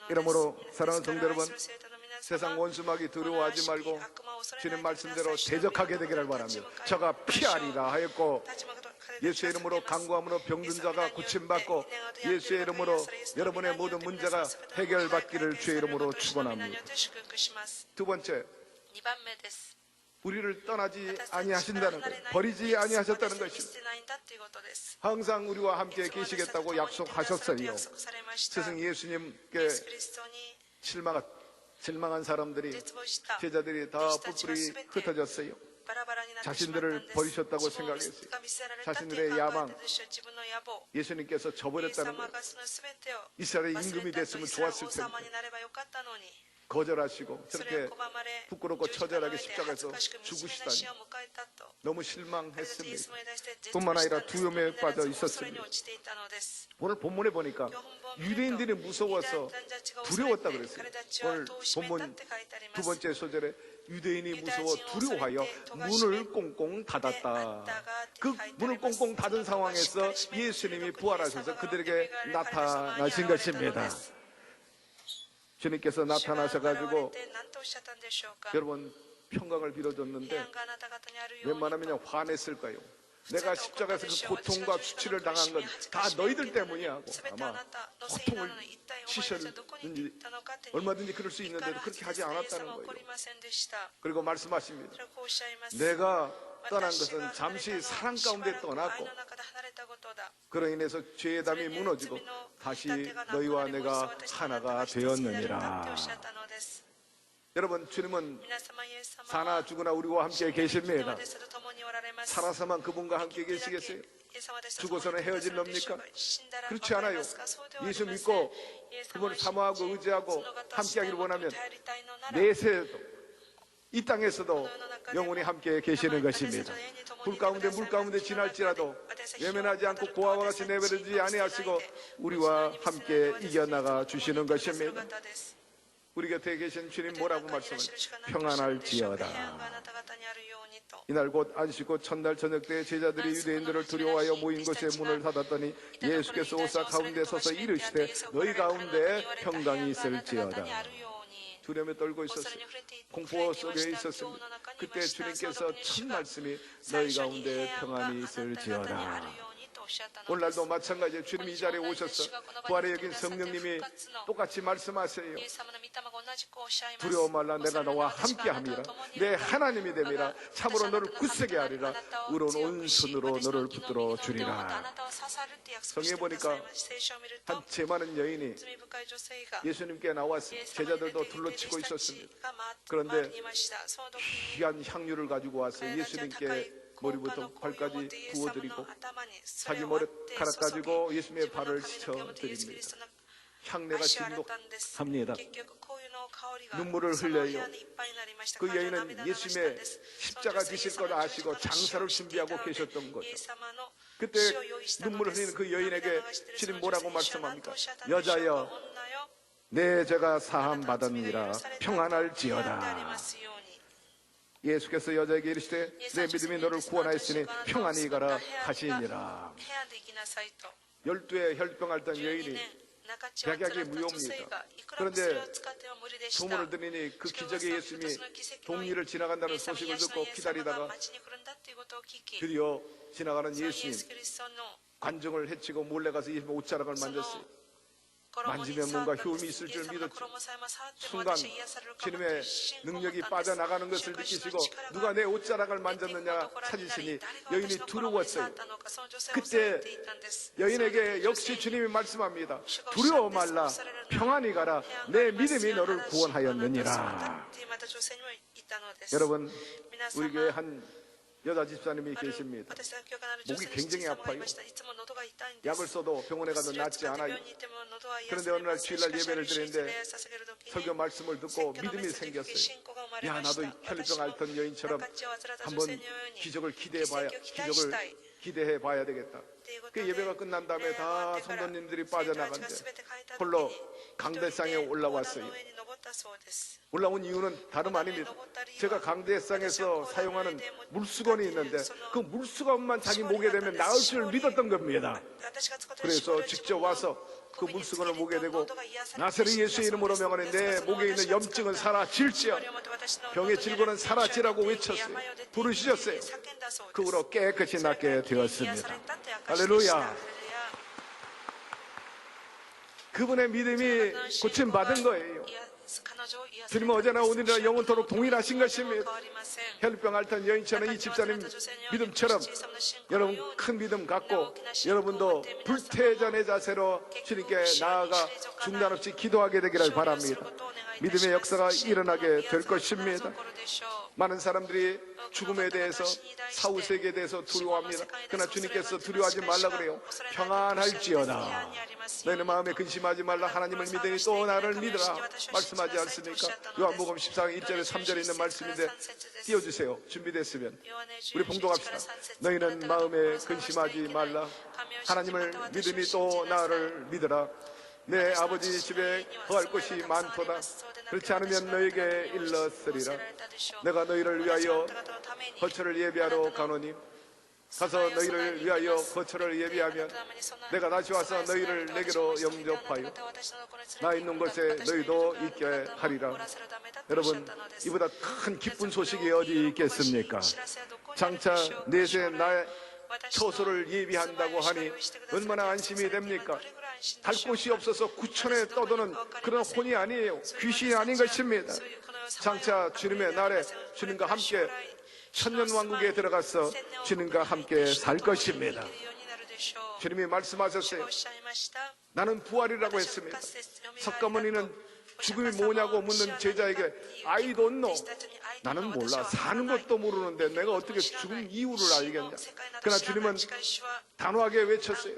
이러므로 사랑하는 성도 여러분, 세상 원수마귀 두려워하지 말고 주님 말씀대로 대적하게 되기를 바랍니다. 저가 피하리라 하였고, 예수의 이름으로 간구함으로 병든 자가 고침받고, 예수의 이름으로 여러분의 모든 문제가 해결받기를 주의 이름으로 축원합니다. 두 번째, 우리를 떠나지 아니하신다는 것, 버리지 아니하셨다는 것입니다. 항상 우리와 함께 계시겠다고 약속하셨어요. 스승 예수님께 실망한 사람들이, 제자들이 다 뿔뿔이 흩어졌어요. 자신들을 버리셨다고 생각했어요. 자신들의 야망, 예수님께서 저버렸다는 거예요. 이스라엘의 임금이 됐으면 좋았을 텐데 거절하시고 저렇게 부끄럽고 처절하게 십자가에서 죽으시다니 너무 실망했습니다. 뿐만 아니라 두려움에 빠져 있었습니다. 오늘 본문에 보니까 유대인들이 무서워서 두려웠다 그랬어요. 오늘 본문 두 번째 소절에 유대인이 무서워 두려워하여 문을 꽁꽁 닫았다. 그 문을 꽁꽁 닫은 상황에서 예수님이 부활하셔서 그들에게 나타나신 것입니다. 주님께서 나타나셔가지고 여러분 평강을 빌어줬는데 웬만하면 화냈을 거예요. 내가 십자가에서 그 고통과 수치를 당한 건 다 너희들 때문이야 하고 아마 고통을 치셨는지 얼마든지 그럴 수 있는데도 그렇게 하지 않았다는 거예요. 그리고 말씀하십니다. 내가 떠난 것은 잠시 사랑 가운데 떠났고 그로 인해서 죄의 담이 무너지고 다시 너희와 내가 하나가 되었느니라. 여러분, 주님은 사나 죽으나 우리와 함께 계십니다. 살아서만 그분과 함께 계시겠어요? 죽어서는 헤어질 겁니까? 그렇지 않아요. 예수 믿고 그분을 사모하고 의지하고 함께하기를 원하면 내세도 이 땅에서도 영원히 함께 계시는 것입니다. 불 가운데 물 가운데 지날지라도 외면하지 않고 고아와 같이 내버리지 아니하시고 우리와 함께 이겨나가 주시는 것입니다. 우리 곁에 계신 주님 뭐라고 말씀하세요? 평안할지어다. 이날 곧 안식 첫날 저녁 때 제자들이 유대인들을 두려워하여 모인 곳에 문을 닫았더니 예수께서 오사 가운데 서서 이르시되 너희 가운데 평강이 있을지어다. 두려움에 떨고 있었어요. 공포 속에 있었습니다. 그때 주님께서 첫 말씀이 너희 가운데 평안이 있을지어다. 오늘날도 마찬가지예요. 주님이 이 자리에 오셔서 부활의 여긴 성령님이 똑같이 말씀하세요. 두려워 말라 내가 너와 함께함이라. 내 하나님이 됨이라. 참으로 너를 굳세게 하리라. 의로운 온손으로 너를 붙들어 주리라. 성경에 보니까 한 재 많은 여인이 예수님께 나왔어요. 제자들도 둘러치고 있었습니다. 그런데 귀한 향유를 가지고 와서 예수님께 머리부터 발까지 부어드리고 자기 머리카락 가지고 예수님의 발을 씻어드립니다. 향내가 진동합니다. 눈물을 흘려요. 그 여인은 예수님의 십자가 지실 걸 아시고 장사를 준비하고 계셨던 거죠. 그때 눈물을 흘리는 그 여인에게 주님 뭐라고 말씀합니까? 여자여 내 죄가 사함 받았느니라. 평안할지어다. 예수께서 여자에게 이르시되 내 믿음이 너를 구원하였으니 평안히 가라 하시니라. 12의 혈병 앓던 여인이 백약이 무효입니다. 그런데 소문을 들으니 그 기적의 예수님이 동리를 지나간다는 소식을 듣고 기다리다가 드디어 지나가는 예수님 관중을 해치고 몰래 가서 예수님 옷자락을 만졌어요. 만지면 뭔가 효험이 있을 줄 믿었죠. 순간 주님의 능력이 빠져나가는 것을 느끼시고 누가 내 옷자락을 만졌느냐 찾으시니 여인이 두려웠어요. 그때 여인에게 역시 주님이 말씀합니다. 두려워 말라 평안히 가라 내 믿음이 너를 구원하였느니라. 여러분, 우리 교회 한 여자 집사님이 계십니다. 목이 굉장히 아파요. 약을 써도 병원에 가도 낫지 않아요. 그런데 어느 날 주일날 예배를 드리는데 설교 말씀을 듣고 믿음이 생겼어요. 야, 나도 혈병 앓던 여인처럼 한번 기적을 기대해 봐야 되겠다. 그 예배가 끝난 다음에 다 성도님들이 빠져나갔는데 홀로 강대상에 올라왔어요. 올라온 이유는 다름 아닙니다. 제가 강대상에서 사용하는 물수건이 있는데 그 물수건만 자기 목에 대면 나을 줄 믿었던 겁니다. 그래서 직접 와서 그 물수건을 목에 대고 나사렛 예수 이름으로 명하는 내 목에 있는 염증은 사라질지어다. 병의 질고는 사라지라고 외쳤어요. 부르시셨어요. 그 후로 깨끗이 낫게 되었습니다. 할렐루야. 그분의 믿음이 고침받은 거예요. 주님은 어제나 오늘이나 영원토록 동일하신 것입니다. 혈병 앓던 여인처럼 이 집사님 믿음처럼 여러분 큰 믿음 갖고 여러분도 불태전의 자세로 주님께 나아가 중단 없이 기도하게 되기를 바랍니다. 믿음의 역사가 일어나게 될 것입니다. 많은 사람들이 죽음에 대해서 사후세계에 대해서 두려워합니다. 그러나 주님께서 두려워하지 말라 그래요. 평안할지어다. 너희는 마음에 근심하지 말라. 하나님을 믿으니 또 나를 믿으라 말씀하지 않습니까? 요한복음 14장 1절에 3절에 있는 말씀인데 띄워주세요. 준비됐으면 우리 봉독합시다. 너희는 마음에 근심하지 말라. 하나님을 믿으니 또 나를 믿으라. 내 아버지 집에 거할 곳이 많도다. 그렇지 않으면 너에게 일렀으리라. 내가 너희를 위하여 거처를 예비하러 가노니 가서 너희를 위하여 거처를 예비하면 내가 다시 와서 너희를 내게로 영접하여 나 있는 곳에 너희도 있게 하리라. 여러분, 이보다 큰 기쁜 소식이 어디 있겠습니까? 장차 내세 나의 처소를 예비한다고 하니 얼마나 안심이 됩니까? 갈 곳이 없어서 구천에 떠도는 그런 혼이 아니에요. 귀신이 아닌 것입니다. 장차 주님의 날에 주님과 함께 천년왕국에 들어가서 주님과 함께 살 것입니다. 주님이 말씀하셨어요. 나는 부활이라고 했습니다. 석가모니는 죽음이 뭐냐고 묻는 제자에게 I don't know. 나는 몰라. 사는 것도 모르는데 내가 어떻게 죽음 이유를 알겠냐. 그러나 주님은 단호하게 외쳤어요.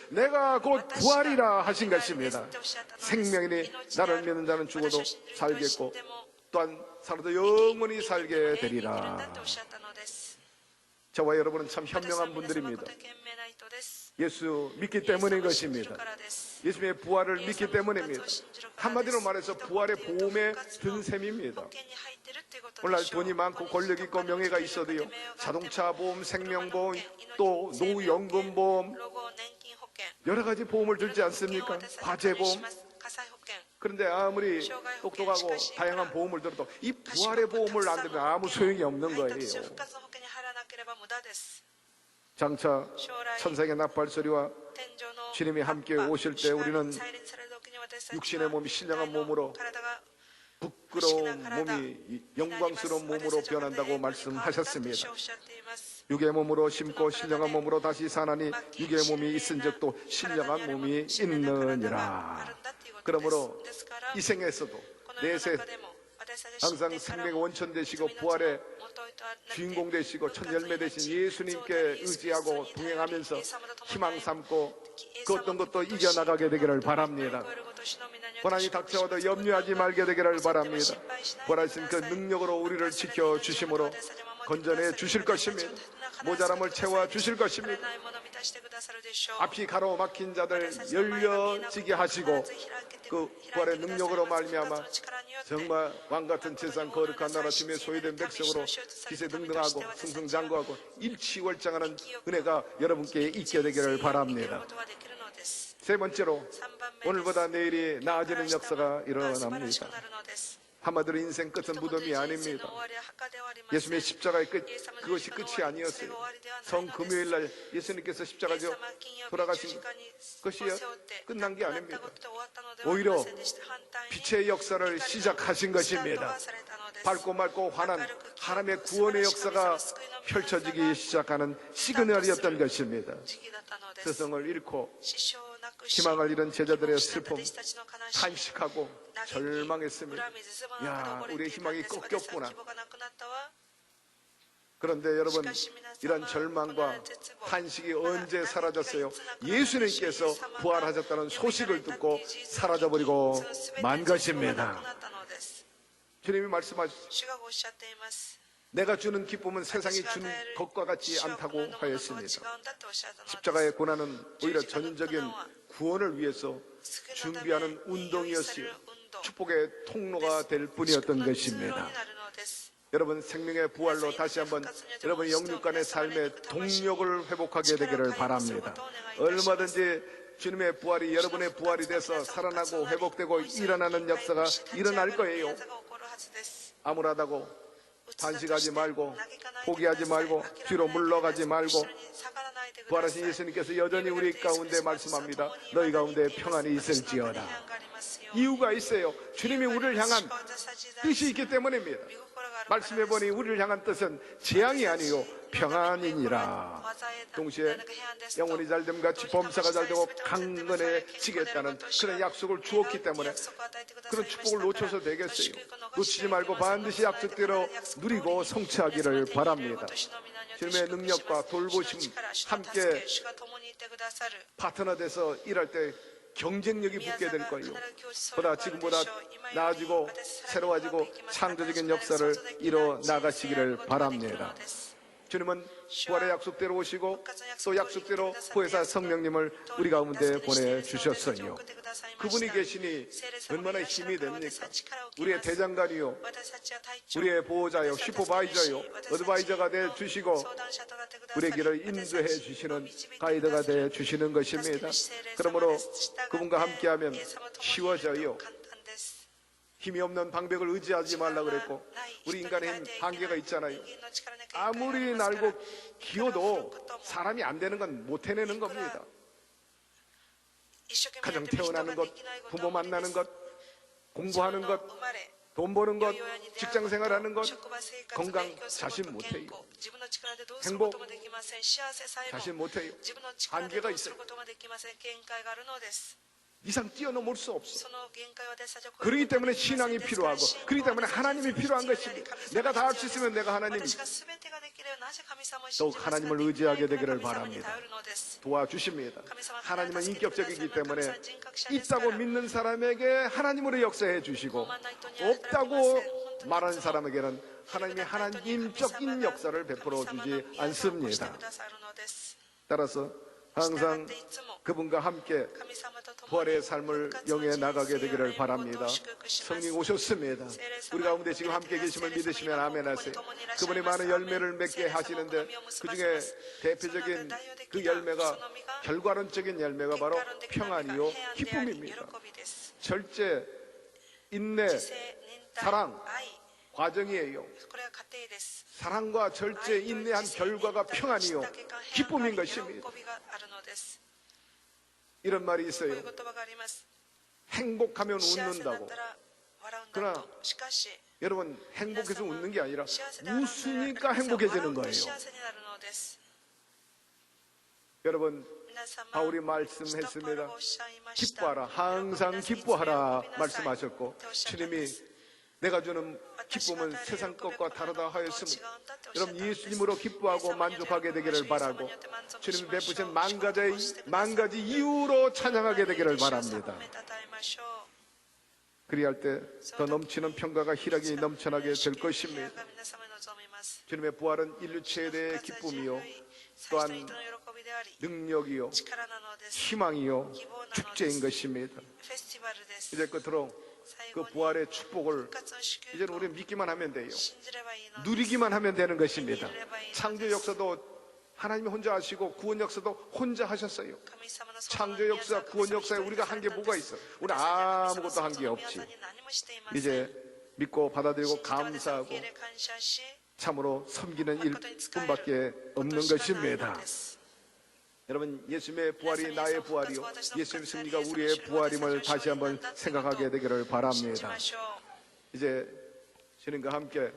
내가 곧 부활이라 하신 것입니다. 생명이니 나를 믿는 자는 죽어도 살겠고 또한 살아도 영원히 살게 되리라. 저와 여러분은 참 현명한 분들입니다. 예수 믿기 때문인 것입니다. 예수님의 부활을 믿기 때문입니다. 한마디로 말해서 부활의 보험에 든 셈입니다. 오늘날 돈이 많고 권력 있고 명예가 있어도요, 자동차 보험, 생명보험, 또 노후연금보험, 여러 가지 보험을 들지 않습니까? 화재보험. 그런데 아무리 똑똑하고 다양한 보험을 들어도 이 부활의 보험을 안 들면 아무 소용이 없는 거예요. 장차 천상의 나팔소리와 주님이 함께 오실 때 우리는 육신의 몸이 신령한 몸으로 부끄러운 몸이 영광스러운 몸으로 변한다고 말씀하셨습니다. 육의 몸으로 심고 신령한 몸으로 다시 사나니 육의 몸이 있은 적도 신령한 몸이 있느니라. 그러므로 이 생에서도 내세 항상 생명의 원천 되시고 부활의 주인공 되시고 첫 열매 되신 예수님께 의지하고 동행하면서 희망 삼고 그 어떤 것도 이겨나가게 되기를 바랍니다. 고난이 닥쳐와도 염려하지 말게 되기를 바랍니다. 부활하신 그 능력으로 우리를 지켜주심으로 건전해 주실 것입니다. 모자람을 채워 주실 것입니다. 앞이 가로막힌 자들 열려지게 하시고 그 부활의 능력으로 말미암아 정말 왕같은 세상 거룩한 나라 주님의 소유된 백성으로 기세등등하고 승승장구하고 일치월장하는 은혜가 여러분께 있게 되기를 바랍니다. 세 번째로 오늘보다 내일이 나아지는 역사가 일어납니다. 한마디로 인생 끝은 무덤이 아닙니다. 예수님의 십자가의 끝, 그것이 끝이 아니었어요. 성금요일날 예수님께서 십자가죠 돌아가신 것이 끝난 게 아닙니다. 오히려 빛의 역사를 시작하신 것입니다. 밝고 맑고 환한 하나님의 구원의 역사가 펼쳐지기 시작하는 시그널이었던 것입니다. 스승을 잃고 희망을 잃은 제자들의 슬픔, 탄식하고 절망했습니다. 야, 우리의 희망이 꺾였구나. 그런데 여러분, 이런 절망과 탄식이 언제 사라졌어요? 예수님께서 부활하셨다는 소식을 듣고 사라져버리고 만 것입니다. 주님이 말씀하셨죠. 내가 주는 기쁨은 세상이 주는 것과 같지 않다고 하였습니다. 십자가의 고난은 오히려 전인적인 구원을 위해서 준비하는 운동이었어요. 축복의 통로가 될 뿐이었던 것입니다. 여러분, 생명의 부활로 다시 한번 여러분 영육간의 삶의 동력을 회복하게 되기를 바랍니다. 얼마든지 주님의 부활이 여러분의 부활이 돼서 살아나고 회복되고 일어나는 역사가 일어날 거예요. 암울하다고 단식하지 말고 포기하지 말고 뒤로 물러가지 말고 부활하신 예수님께서 여전히 우리 가운데 말씀합니다. 너희 가운데 평안이 있을지어다. 이유가 있어요. 주님이 우리를 향한 뜻이 있기 때문입니다. 말씀해보니 우리를 향한 뜻은 재앙이 아니요 평안이니라. 동시에 영혼이 잘됨 같이 범사가 잘되고 강건해지겠다는 그런 약속을 주었기 때문에 그런 축복을 놓쳐서 되겠어요. 놓치지 말고 반드시 약속대로 누리고 성취하기를 바랍니다. 주님의 능력과 돌보심 함께 파트너 돼서 일할 때 경쟁력이 붙게 될 거예요. 보다 지금보다 나아지고 새로워지고 창조적인 역사를 이뤄 나가시기를 바랍니다. 주님은 부활의 약속대로 오시고 또 약속대로 보혜사 성령님을 우리 가운데 보내주셨어요. 그분이 계시니 얼마나 힘이 됩니까? 우리의 대장간이요, 우리의 보호자요, 슈퍼바이저요, 어드바이저가 되어주시고 우리의 길을 인도해 주시는 가이드가 되어주시는 것입니다. 그러므로 그분과 함께하면 쉬워져요. 힘이 없는 방백을 의지하지 말라 그랬고 우리 인간의 힘 한계가 있잖아요. 아무리 날고 기어도 사람이 안 되는 건 못 해내는 겁니다. 가정 태어나는 것, 부모 만나는 것, 공부하는 것, 돈 버는 것, 직장 생활하는 것, 건강 자신 못해요. 행복 자신 못해요. 한계가 있어요. 이상 뛰어넘을 수 없어. 그렇기 때문에 신앙이 필요하고 그렇기 때문에 하나님이 필요한 것입니다. 내가 다 할 수 있으면 내가 하나님이 더욱 하나님을 의지하게 되기를 바랍니다. 도와주십니다. 하나님은 인격적이기 때문에 있다고 믿는 사람에게 하나님으로 역사해 주시고 없다고 말하는 사람에게는 하나님이 하나님적인 역사를 베풀어 주지 않습니다. 따라서 항상 그분과 함께 부활의 삶을 영해 나가게 되기를 바랍니다. 성령 오셨습니다. 우리 가운데 지금 함께 계심을 믿으시면 아멘 하세요. 그분이 많은 열매를 맺게 하시는데 그 중에 대표적인 그 열매가 결과론적인 열매가 바로 평안이요 기쁨입니다. 절제, 인내, 사랑 과정이에요. 사랑과 절제, 인내한 결과가 평안이요 기쁨인 것입니다. 이런 말이 있어요. 행복하면 웃는다고. 그러나 여러분 행복해서 웃는 게 아니라 웃으니까 행복해지는 거예요. 여러분 바울이 말씀했습니다. 기뻐하라, 항상 기뻐하라 말씀하셨고 주님이 내가 주는 기쁨은 세상 것과 다르다 하였으므로 여러분 예수님으로 기뻐하고 만족하게 되기를 바라고 주님이 베푸신 만 가지 이유로 찬양하게 되기를 바랍니다. 그리할 때 더 넘치는 평가가 희락이 넘쳐나게 될 것입니다. 주님의 부활은 인류 최대의 기쁨이요 또한 능력이요 희망이요 축제인 것입니다. 이제 끝으로 그 부활의 축복을 이제는 우리 믿기만 하면 돼요. 누리기만 하면 되는 것입니다. 창조 역사도 하나님이 혼자 하시고 구원 역사도 혼자 하셨어요. 창조 역사, 구원 역사에 우리가 한 게 뭐가 있어? 우리 아무것도 한 게 없지. 이제 믿고 받아들이고 감사하고 참으로 섬기는 일뿐밖에 없는 것입니다. 여러분 예수님의 부활이 나의 부활이요 예수님의 승리가 우리의 부활임을 다시 한번 생각하게 되기를 바랍니다. 이제 주님과 함께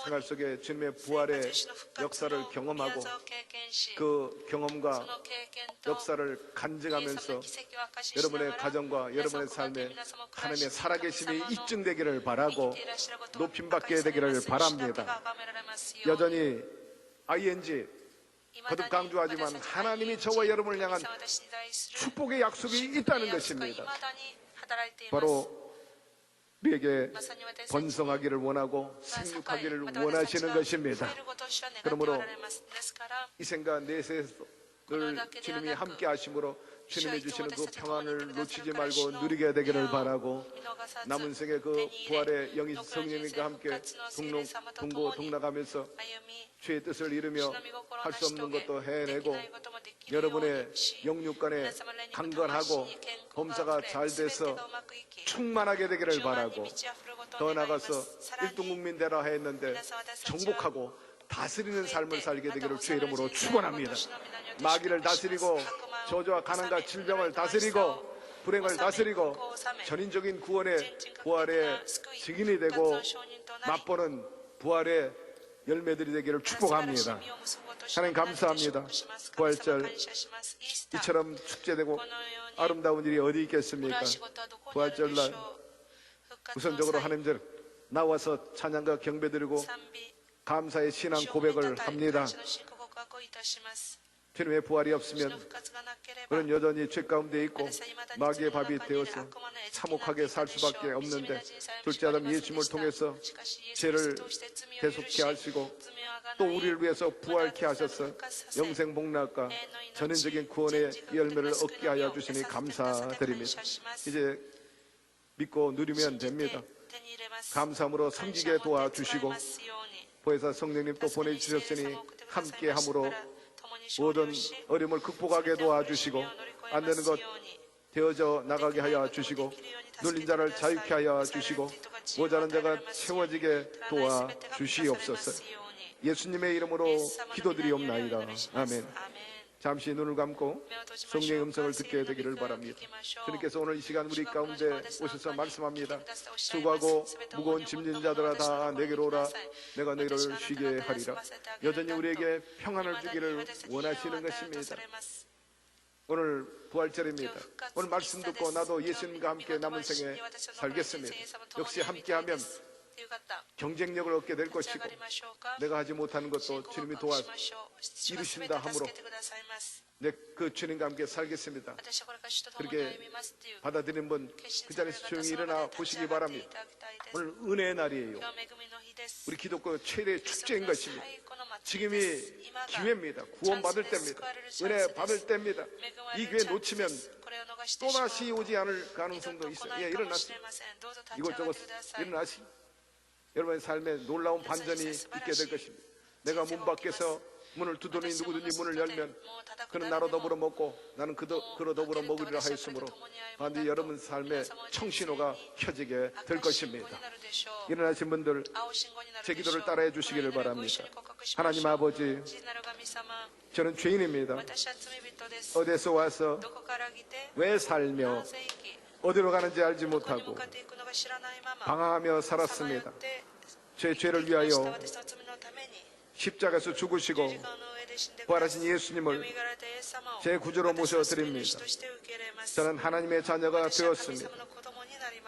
생활 속에 주님의 부활의 역사를 경험하고 그 경험과 역사를 간증하면서 여러분의 가정과 여러분의 삶에 하나님의 살아계심이 입증되기를 바라고 높임받게 되기를 바랍니다. 여전히 ING 거듭 강조하지만 하나님이 저와 여러분을 향한 축복의 약속이 있다는 것입니다. 바로 우리에게 번성하기를 원하고 생육하기를 원하시는 것입니다. 그러므로 이 생각 내세를 주님이 함께 하심으로 주님이 주시는 그 평안을 놓치지 말고 누리게 되기를 바라고 남은 생에 그 부활의 영이 성령님과 함께 동고 동락하면서 주의 뜻을 이루며 할 수 없는 것도 해내고 여러분의 영육간에 강건하고 범사가 잘 돼서 충만하게 되기를 바라고 더 나아가서 일등국민 되라 했는데 정복하고 다스리는 삶을 살게 되기를 주의 이름으로 축원합니다. 마귀를 다스리고 저주와 가난과 질병을 다스리고 불행을 다스리고 전인적인 구원의 부활의 증인이 되고 맛보는 부활의 열매들이 되기를 축복합니다. 하나님 감사합니다. 부활절 이처럼 축제되고 아름다운 일이 어디 있겠습니까? 부활절날 우선적으로 하나님들 나와서 찬양과 경배드리고 감사의 신앙 고백을 합니다. 주님의 부활이 없으면 우리는 여전히 죄 가운데 있고 마귀의 밥이 되어서 참혹하게 살 수밖에 없는데 둘째 아담 예수님을 통해서 죄를 대속케 하시고 또 우리를 위해서 부활케 하셔서 영생 복락과 전인적인 구원의 열매를 얻게 하여 주시니 감사드립니다. 이제 믿고 누리면 됩니다. 감사함으로 섬기게 도와주시고 보혜사 성령님 또 보내주셨으니 함께함으로 모든 어려움을 극복하게 도와주시고 안 되는 것 되어져 나가게 하여 주시고 눌린 자를 자유케 하여 주시고 모자란 자가 채워지게 도와주시옵소서. 예수님의 이름으로 기도드리옵나이다. 아멘. 잠시 눈을 감고 성령의 음성을 듣게 되기를 바랍니다. 주님께서 오늘 이 시간 우리 가운데 오셔서 말씀합니다. 수고하고 무거운 짐진 자들아 다 내게로 오라. 내가 너희를 쉬게 하리라. 여전히 우리에게 평안을 주기를 원하시는 것입니다. 오늘 부활절입니다. 오늘 말씀 듣고 나도 예수님과 함께 남은 생에 살겠습니다. 역시 함께하면 경쟁력을 얻게 될 것이고 내가 하지 못하는 것도 주님이 도와 이루신다 하므로 그 주님과 함께 살겠습니다. 그렇게 받아들이는 분 그 자리에서 조용히 일어나 보시기 바랍니다. 오늘 은혜의 날이에요. 우리 기독교 최대의 축제인 것입니다. 지금이 기회입니다. 구원받을 때입니다. 은혜 받을 때입니다. 이 기회 놓치면 또다시 오지 않을 가능성도 있어요. 예, 일어나시죠. 이것저것 일어나시. 여러분의 삶에 놀라운 반전이 있게 될 것입니다. 내가 문 밖에서 문을 두드리니 누구든지 문을 열면 그는 나로 더불어 먹고 나는 그로 더불어 먹으리라 하였으므로 반드시 여러분 삶에 청신호가 켜지게 될 것입니다. 일어나신 분들 제 기도를 따라해 주시기를 바랍니다. 하나님 아버지, 저는 죄인입니다. 어디서 와서 왜 살며 어디로 가는지 알지 못하고 방황하며 살았습니다. 제 죄를 위하여 십자가에서 죽으시고 부활하신 예수님을 제 구주로 모셔드립니다. 저는 하나님의 자녀가 되었습니다.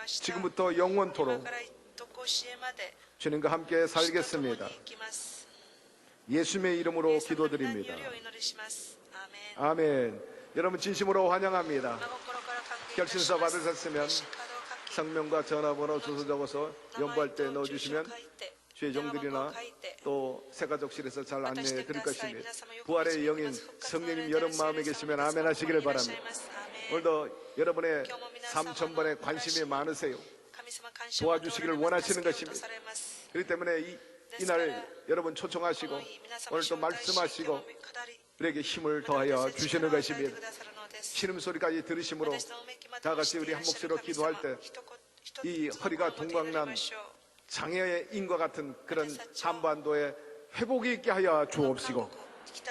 지금부터 영원토록 주님과 함께 살겠습니다. 예수님의 이름으로 기도드립니다. 아멘. 여러분 진심으로 환영합니다. 결신서 받으셨으면 성명과 전화번호 주소 적어서 연구할 때 넣어주시면 주의 종들이나 또 새가족실에서 잘 안내해 드릴 것입니다. 부활의 영인 성령님 여러분 마음에 계시면 아멘 하시기를 바랍니다. 오늘도 여러분의 삶 전반에 관심이 많으세요. 도와주시기를 원하시는 것입니다. 그렇기 때문에 이날 여러분 초청하시고 오늘 또 말씀하시고 우리에게 힘을 더하여 주시는 것입니다. 신음소리까지 들으심으로 다 같이 우리 한 목소리로 기도할 때 이 허리가 동강난 장애의 인과 같은 그런 한반도에 회복이 있게 하여 주옵시고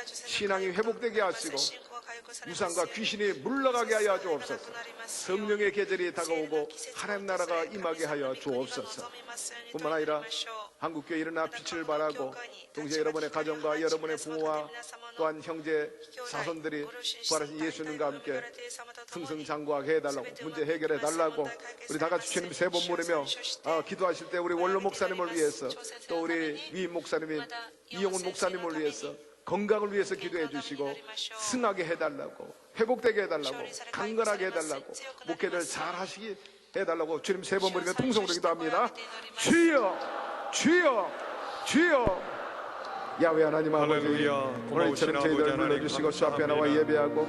신앙이 회복되게 하시고 우상과 귀신이 물러가게 하여 주옵소서. 성령의 계절이 다가오고 하나님 나라가 임하게 하여 주옵소서. 뿐만 아니라 한국교회 일어나 빛을 발하고 동시에 여러분의 가정과 여러분의 부모와 또한 형제 자손들이 부활하신 예수님과 함께 승승장구하게 해달라고 문제 해결해 달라고 우리 다 같이 주님 세 번 물으며 기도하실 때 우리 원로 목사님을 위해서 또 우리 위임 목사님인 이용훈 목사님을 위해서 건강을 위해서 기도해 주시고 승하게 해달라고 회복되게 해달라고 강건하게 해달라고 목회를 잘 하시게 해달라고 주님 세 번 부르며 통성으로 기도합니다. 주여 주여 주여. 야훼 하나님 아버지, 오늘처럼 저희들 불러주시고 주 앞에 나와 예배하고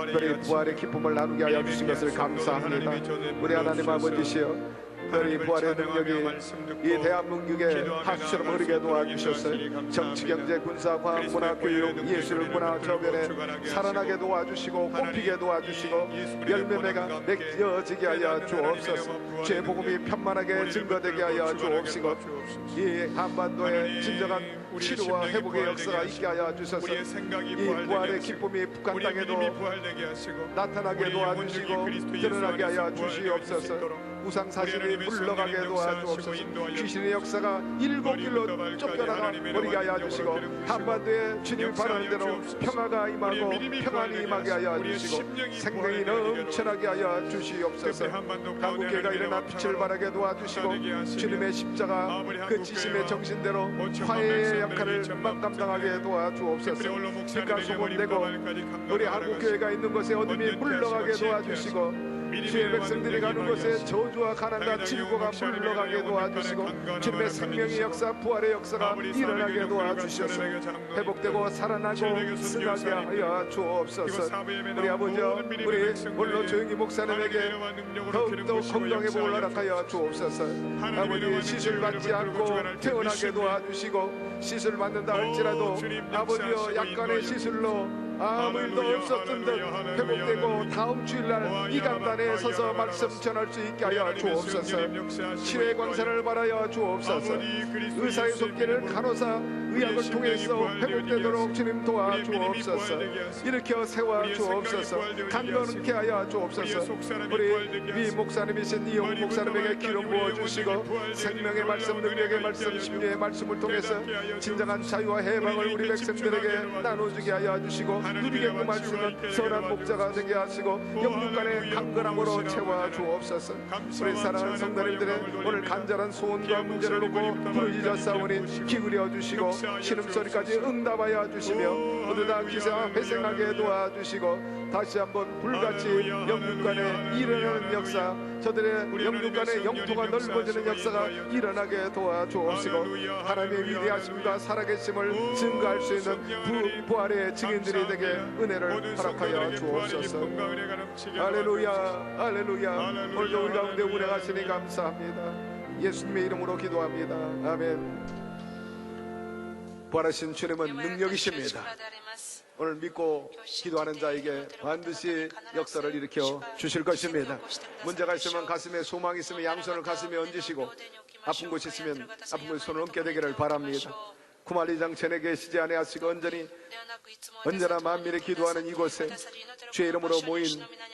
특별히 부활의 기쁨을 나누게 하여 주신 것을 감사합니다. 우리 하나님 아버지시여, 특별히 부활의 능력이 이 대한민국에 하수처럼 흐르게 도와주셨어요. 정치, 경제, 군사, 과학, 문화, 교육, 예술, 문화 저변에 살아나게 도와주시고 꽃피게 도와주시고 열매가 맺어지게 하여 주옵소서. 죄 복음이 편만하게 증거되게 하여 주옵시고 이 한반도에 진정한 치료와 회복의 역사가 있게 하여 주셔서 이 부활의 기쁨이 북한 땅에도 나타나게 도와주시고 드러나게 하여 주시옵소서. 우상 사실이 물러가게 도와주옵소서. 귀신의 역사가 일곱 길로 쫓겨나가 버리게 하여 주시고 한반도에 주님이 바라는 대로 평화가 임하고 평안이 임하게 하여 주시고 생명이 넘쳐나게 하여 주시옵소서. 한국교회가 일어나 빛을 발하게 도와주시고 주님의 십자가 그 지심의 정신대로 화해의 역할을 감당하게 도와주옵소서. 빛과 소문되고 우리 한국교회가 있는 곳에 어둠이 물러가게 도와주시고 주의 백성들이 가는 곳에 저주와 가난과 질고가 물러가게 도와주시고 주님의 생명의 역사, 부활의 역사가 일어나게 도와주셔서 회복되고 살아나고 승하게 하여 주옵소서. 우리 아버지, 우리 홀로 조용히 목사님에게 더욱더 건강의 복을 허락하여 주옵소서. 아버지, 시술 받지 않고 태어나게 도와주시고 시술 받는다 할지라도 아버지여 약간의 시술로 아무 일도 없었던 듯 회복되고 다음 주일날 이 강단에 서서 말씀 전할 수 있게 하여 주옵소서. 치료의 권세를 바라여 주옵소서. 의사의 손길을 간호사 의학을 통해서 회복되도록 주님 도와주옵소서. 일으켜 세워 주옵소서. 강건케 하여 주옵소서. 우리 위 목사님이신 이용 목사님에게 기름 부어주시고 생명의 말씀, 능력의 말씀, 심리의 말씀을 통해서 진정한 자유와 해방을 우리 백성들에게 나눠주게 하여 주시고 누리게 그 말씀은 선한 목자가 되게 하시고 영육간의 강건함으로 채워 주옵소서. 우리 사랑하는 성도님들의 오늘 간절한 소원과 문제를 놓고 부르짖어 싸우니 기울여 주시고 신음소리까지 응답하여 주시며 모두 다 기세와 회생하게 도와주시고 다시 한번 불같이 영육간에 일어나는 역사, 저들의 영육간의 영토가 넓어지는 역사가 일어나게 도와주옵시고 하나님의 위대하심과 살아계심을 증거할 수 있는 부활의 증인들이 되게 은혜를 허락하여 주옵소서. 할렐루야, 할렐루야. 오늘도 우리 가운데 운행하시니 감사합니다. 예수님의 이름으로 기도합니다. 아멘. 부활하신 주님은 능력이십니다. 오늘 믿고 기도하는 자에게 반드시 역사를 일으켜 주실 것입니다. 문제가 있으면 가슴에 소망이 있으면 양손을 가슴에 얹으시고 아픈 곳이 있으면 아픈 곳에 손을 얹게 되기를 바랍니다. 구말리장 전에 계시지 아니하시고 언제나 만민이 기도하는 이곳에 주의 이름으로 모인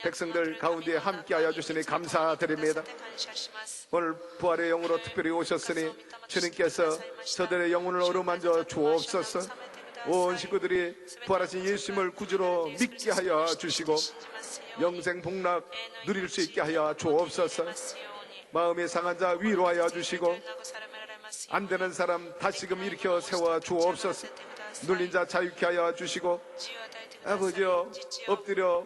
백성들 가운데 함께하여 주시니 감사드립니다. 오늘 부활의 영으로 특별히 오셨으니 주님께서 저들의 영혼을 어루만져 주옵소서. 온 식구들이 부활하신 예수님을 구주로 믿게 하여 주시고 영생 복락 누릴 수 있게 하여 주옵소서. 마음이 상한 자 위로하여 주시고 안 되는 사람 다시금 일으켜 세워 주옵소서. 눌린 자 자유케 하여 주시고 아버지여 엎드려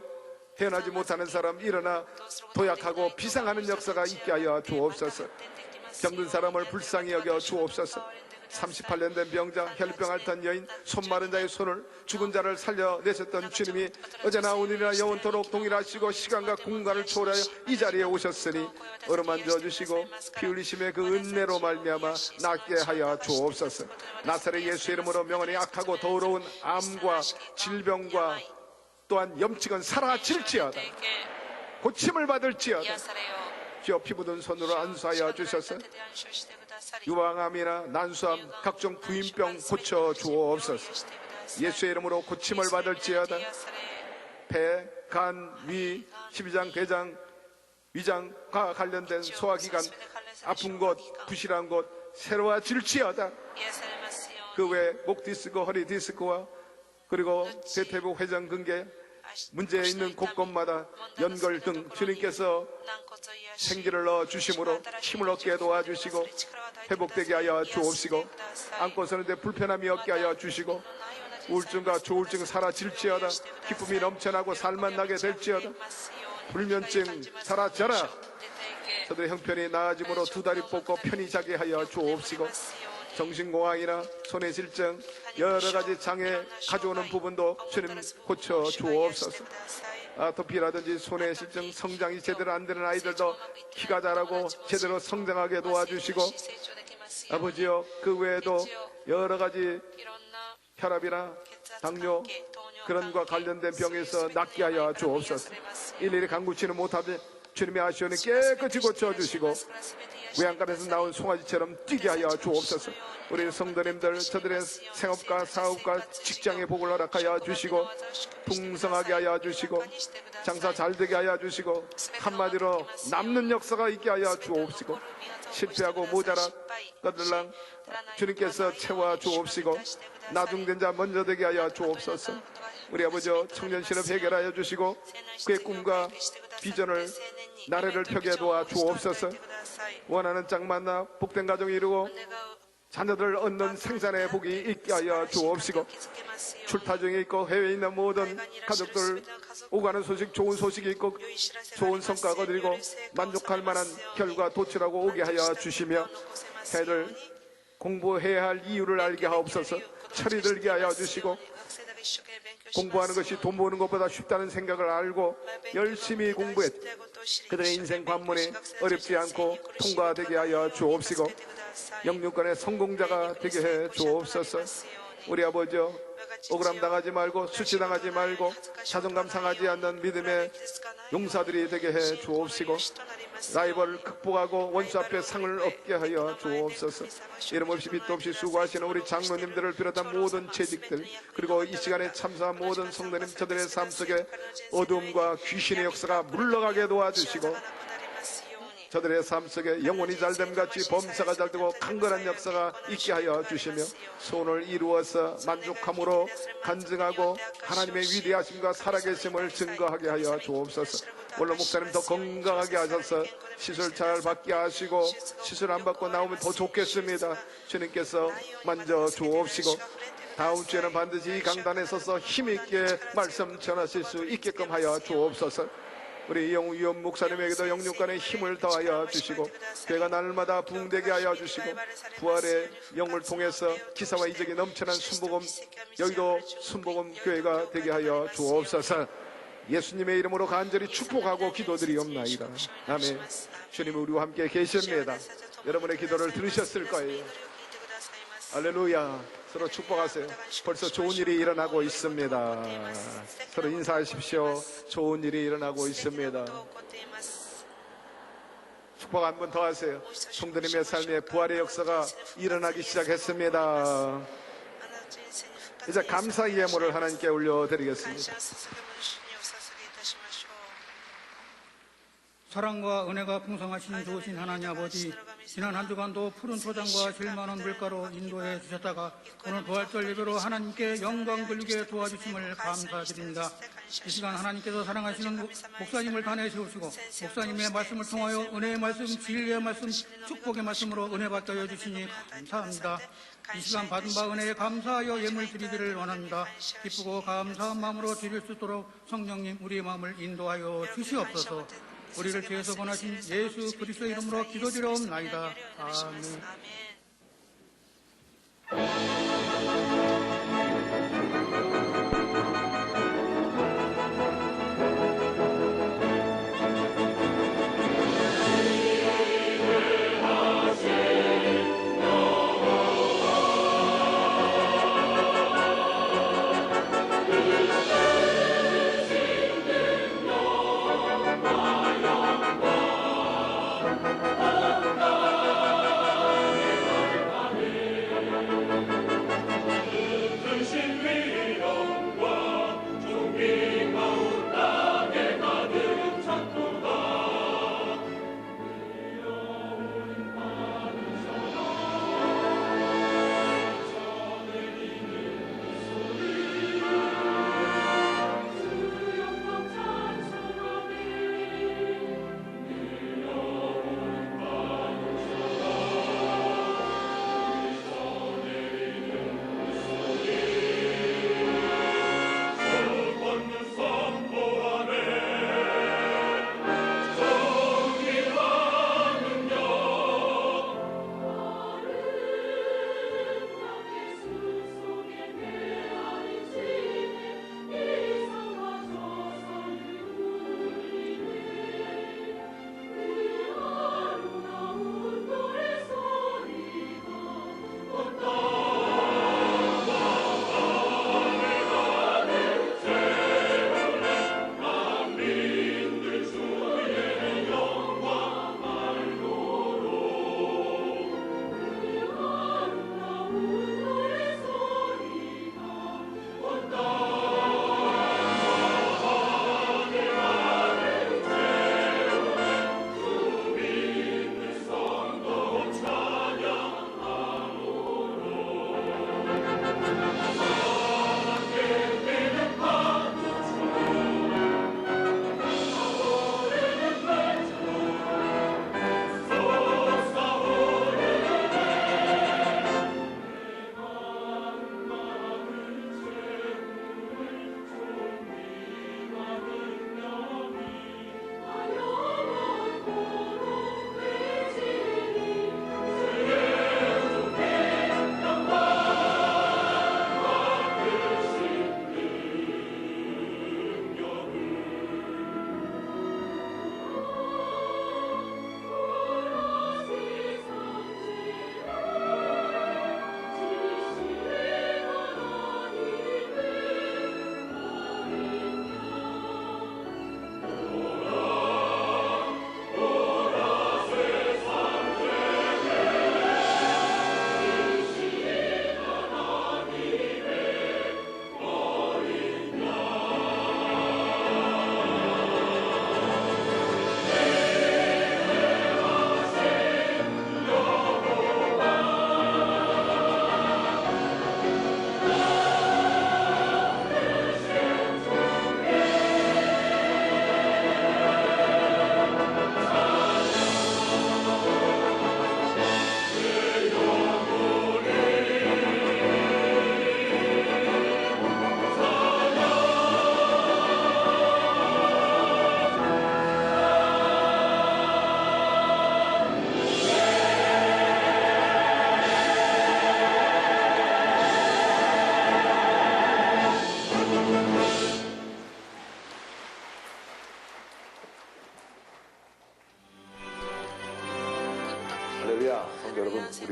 태어나지 못하는 사람 일어나 도약하고 비상하는 역사가 있게 하여 주옵소서. 병든 사람을 불쌍히 여겨 주옵소서. 38년 된 병자, 혈병 앓던 여인, 손 마른 자의 손을 죽은 자를 살려내셨던 주님이 어제나 오늘이나 영원토록 동일하시고 시간과 공간을 초월하여 이 자리에 오셨으니 어루만져 주시고 피 흘리심의 그 은혜로 말미암아 낫게 하여 주옵소서. 나사렛 예수 이름으로 명언이 악하고 더러운 암과 질병과 또한 염증은 사라질지어다. 고침을 받을지어다. 주여 피 묻은 손으로 안수하여 주셔서 유방암이나 난수암 각종 부인병 고쳐 주옵소서. 예수의 이름으로 고침을 받을지어다. 폐, 간, 위, 십이장, 대장, 위장과 관련된 소화기관 아픈 곳, 부실한 곳 새로워질지어다. 그 외 목 디스크, 허리 디스크와 그리고 대퇴부 회전근개 문제 있는 곳곳마다 연골 등 주님께서 생기를 넣어 주심으로 힘을 얻게 도와주시고 회복되게 하여 주옵시고 안고 서는데 불편함이 없게 하여 주시고 우울증과 조울증 사라질지어다. 기쁨이 넘쳐나고 살만나게 될지어다. 불면증 사라져라. 저들의 형편이 나아짐으로 두 다리 뻗고 편히 자게 하여 주옵시고 정신공황이나 손의 질증 여러 가지 장애 가져오는 부분도 주님 고쳐 주옵소서. 아토피라든지 손의 실증, 성장이 제대로 안 되는 아이들도 키가 자라고 제대로 성장하게 도와주시고, 아버지요, 그 외에도 여러 가지 혈압이나 당뇨 그런 과 관련된 병에서 낫게 하여 주옵소서. 일일이 간구치는 못하되 주님의 아시오니 깨끗이 고쳐주시고 외양간에서 나온 송아지처럼 뛰게 하여 주옵소서. 우리 성도님들 저들의 생업과 사업과 직장의 복을 허락하여 주시고 풍성하게 하여 주시고 장사 잘 되게 하여 주시고 한마디로 남는 역사가 있게 하여 주옵시고 실패하고 모자란 것들랑 주님께서 채워 주옵시고 나중된 자 먼저 되게 하여 주옵소서. 우리 아버지 청년 실업 해결하여 주시고 그의 꿈과 비전을 나래를 펴게 도와 주옵소서. 원하는 짝 만나 복된 가정 이루고 자녀들 얻는 생산의 복이 있게 하여 주옵시고 출타 중에 있고 해외에 있는 모든 가족들 오가는 소식 좋은 소식이 있고 좋은 성과 거드리고 만족할 만한 결과 도출하고 오게 하여 주시며 애들 공부해야 할 이유를 알게 하옵소서. 철이 들게 하여 주시고 공부하는 것이 돈 버는 것보다 쉽다는 생각을 알고 열심히 공부해 그들의 인생 관문이 어렵지 않고 통과되게 하여 주옵시고 영육간의 성공자가 되게 해 주옵소서. 우리 아버지 억울함 당하지 말고 수치당하지 말고 자존감 상하지 않는 믿음의 용사들이 되게 해 주옵시고 라이벌을 극복하고 원수 앞에 상을 얻게 하여 주옵소서. 이름 없이 빛도 없이 수고하시는 우리 장로님들을 비롯한 모든 재직들 그리고 이 시간에 참석한 모든 성도님 저들의 삶 속에 어둠과 귀신의 역사가 물러가게 도와주시고 저들의 삶 속에 영혼이 잘됨 같이 범사가 잘되고 강건한 역사가 있게 하여 주시며 소원을 이루어서 만족함으로 간증하고 하나님의 위대하심과 살아계심을 증거하게 하여 주옵소서. 물론 목사님 더 건강하게 하셔서 시술 잘 받게 하시고 시술 안 받고 나오면 더 좋겠습니다. 주님께서 만져 주옵시고 다음 주에는 반드시 이 강단에 서서 힘있게 말씀 전하실 수 있게끔 하여 주옵소서. 우리 영위원 목사님에게도 영육간의 힘을 더하여 주시고 교회가 날마다 부흥되게 하여 주시고 부활의 영을 통해서 기사와 이적이 넘쳐난 순복음 여기도 순복음 교회가 되게 하여 주옵소서. 예수님의 이름으로 간절히 축복하고 기도드리옵나이다. 아멘. 주님 우리와 함께 계십니다. 여러분의 기도를 들으셨을 거예요. 할렐루야. 서로 축복하세요. 벌써 좋은 일이 일어나고 있습니다. 서로 인사하십시오. 좋은 일이 일어나고 있습니다. 축복 한 번 더 하세요. 성도님의 삶에 부활의 역사가 일어나기 시작했습니다. 이제 감사의 예물을 하나님께 올려드리겠습니다. 사랑과 은혜가 풍성하신 좋으신 하나님 아버지, 지난 한 주간도 푸른 토장과 질만한 물가로 인도해 주셨다가 오늘 부활절 예배로 하나님께 영광 돌리게 도와주심을 감사드립니다. 이 시간 하나님께서 사랑하시는 목사님을 단에 세우시고 목사님의 말씀을 통하여 은혜의 말씀, 진리의 말씀, 축복의 말씀으로 은혜 받게 해주시니 감사합니다. 이 시간 받은 바 은혜에 감사하여 예물 드리기를 원합니다. 기쁘고 감사한 마음으로 드릴 수 있도록 성령님 우리의 마음을 인도하여 주시옵소서. 우리를 죄에서 권하신 예수 그리스도 이름으로 기도드려옵나이다. 아멘.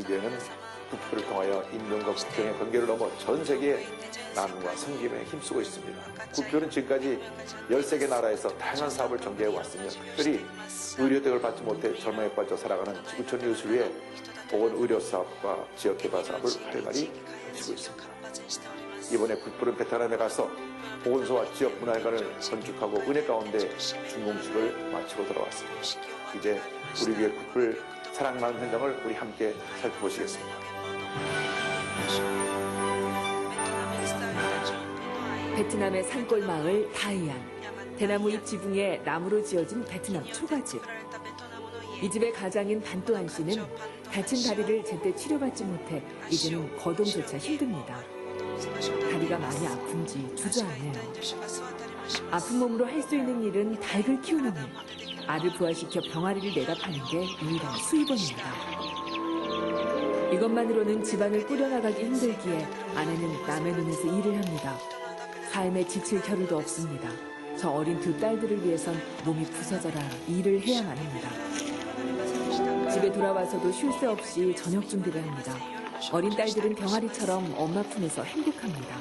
이루기에는 국회를 통하여 임금과 국경의 관계를 넘어 전 세계에 나눔과 섬김에 힘쓰고 있습니다. 국회는 지금까지 13개 나라에서 다양한 사업을 전개해 왔으며 특별히 의료 혜택을 받지 못해 절망에 빠져 살아가는 지구촌 이웃을 위해 보건 의료 사업과 지역 개발 사업을 활발히 펼치고 있습니다. 이번에 국부는 베트남에 가서 보건소와 지역 문화회관을 건축하고 은혜 가운데 준공식을 마치고 돌아왔습니다. 이제 우리 교회 국부를 사랑하는 현장을 우리 함께 살펴보시겠습니다. 베트남의 산골 마을 다이안. 대나무 잎 지붕에 나무로 지어진 베트남 초가집. 이 집의 가장인 반또한 씨는 다친 다리를 제때 치료받지 못해 이제는 거동조차 힘듭니다. 다리가 많이 아픈지 주저하네요. 아픈 몸으로 할 수 있는 일은 닭을 키우는 일. 알을 부화시켜 병아리를 내다 파는 게 유일한 수입원입니다. 이것만으로는 집안을 꾸려나가기 힘들기에 아내는 남의 눈에서 일을 합니다. 삶에 지칠 겨를도 없습니다. 저 어린 두 딸들을 위해선 몸이 부서져라 일을 해야만 합니다. 집에 돌아와서도 쉴 새 없이 저녁 준비를 합니다. 어린 딸들은 병아리처럼 엄마 품에서 행복합니다.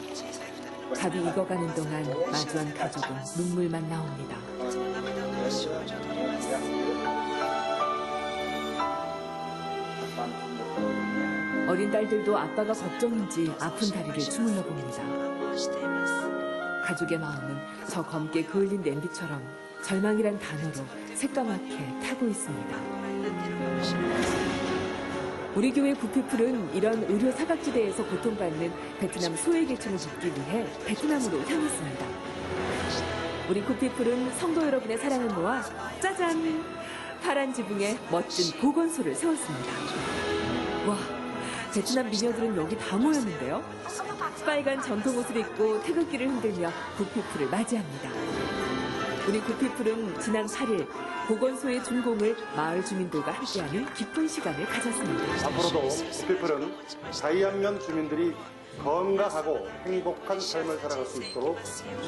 밥이 익어가는 동안 마주한 가족은 눈물만 나옵니다. 어린 딸들도 아빠가 걱정인지 아픈 다리를 주물러 봅니다. 가족의 마음은 저 검게 그을린 냄비처럼 절망이란 단어로 새까맣게 타고 있습니다. 우리 교회 구피플은 이런 의료 사각지대에서 고통받는 베트남 소외계층을 돕기 위해 베트남으로 향했습니다. 우리 구피플은 성도 여러분의 사랑을 모아 짜잔! 파란 지붕에 멋진 보건소를 세웠습니다. 와, 베트남 미녀들은 여기 다 모였는데요. 빨간 전통 옷을 입고 태극기를 흔들며 구피플을 맞이합니다. 우리 구피플은 지난 8일 보건소의 준공을 마을 주민들과 함께하는 기쁜 시간을 가졌습니다. 앞으로도 구피플은 다이안면 주민들이 건강하고 행복한 삶을 살아갈 수 있도록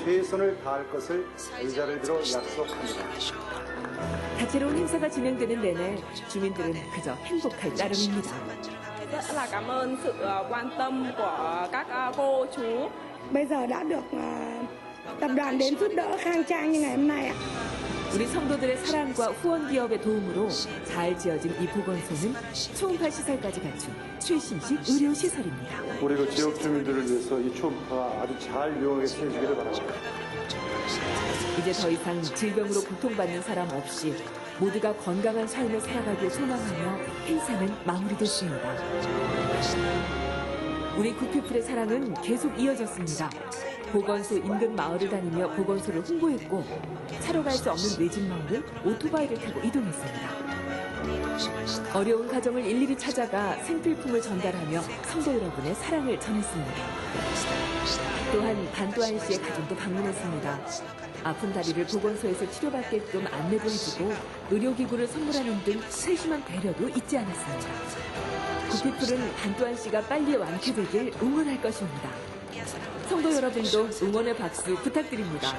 최선을 다할 것을 의자를 들어 약속합니다. 다채로운 행사가 진행되는 내내 주민들은 그저 행복할 따름입니다. Rất là cảm ơn sự quan tâm của các cô chú. Bây giờ đã được tập đoàn đến giúp đỡ khang trang như ngày hôm nay ạ. 우리 성도들의 사랑과 후원 기업의 도움으로 잘 지어진 이 보건소는 초음파 시설까지 갖춘 최신식 의료 시설입니다. 우리 그 지역 주민들을 위해서 이 초음파가 아주 잘 이용하게 쓰여지기를 바랍니다. 이제 더 이상 질병으로 고통받는 사람 없이 모두가 건강한 삶을 살아가길 소망하며 행사는 마무리됐습니다. 우리 구피플의 사랑은 계속 이어졌습니다. 보건소 인근 마을을 다니며 보건소를 홍보했고 차로 갈 수 없는 외진 마을은 오토바이를 타고 이동했습니다. 어려운 가정을 일일이 찾아가 생필품을 전달하며 성도 여러분의 사랑을 전했습니다. 또한 반또한 씨의 가정도 방문했습니다. 아픈 다리를 보건소에서 치료받게끔 안내도 해주고 의료기구를 선물하는 등 세심한 배려도 잊지 않았습니다. 구피플은 반또한 씨가 빨리 완쾌되길 응원할 것입니다. 성도 여러분도 응원의 박수 부탁드립니다.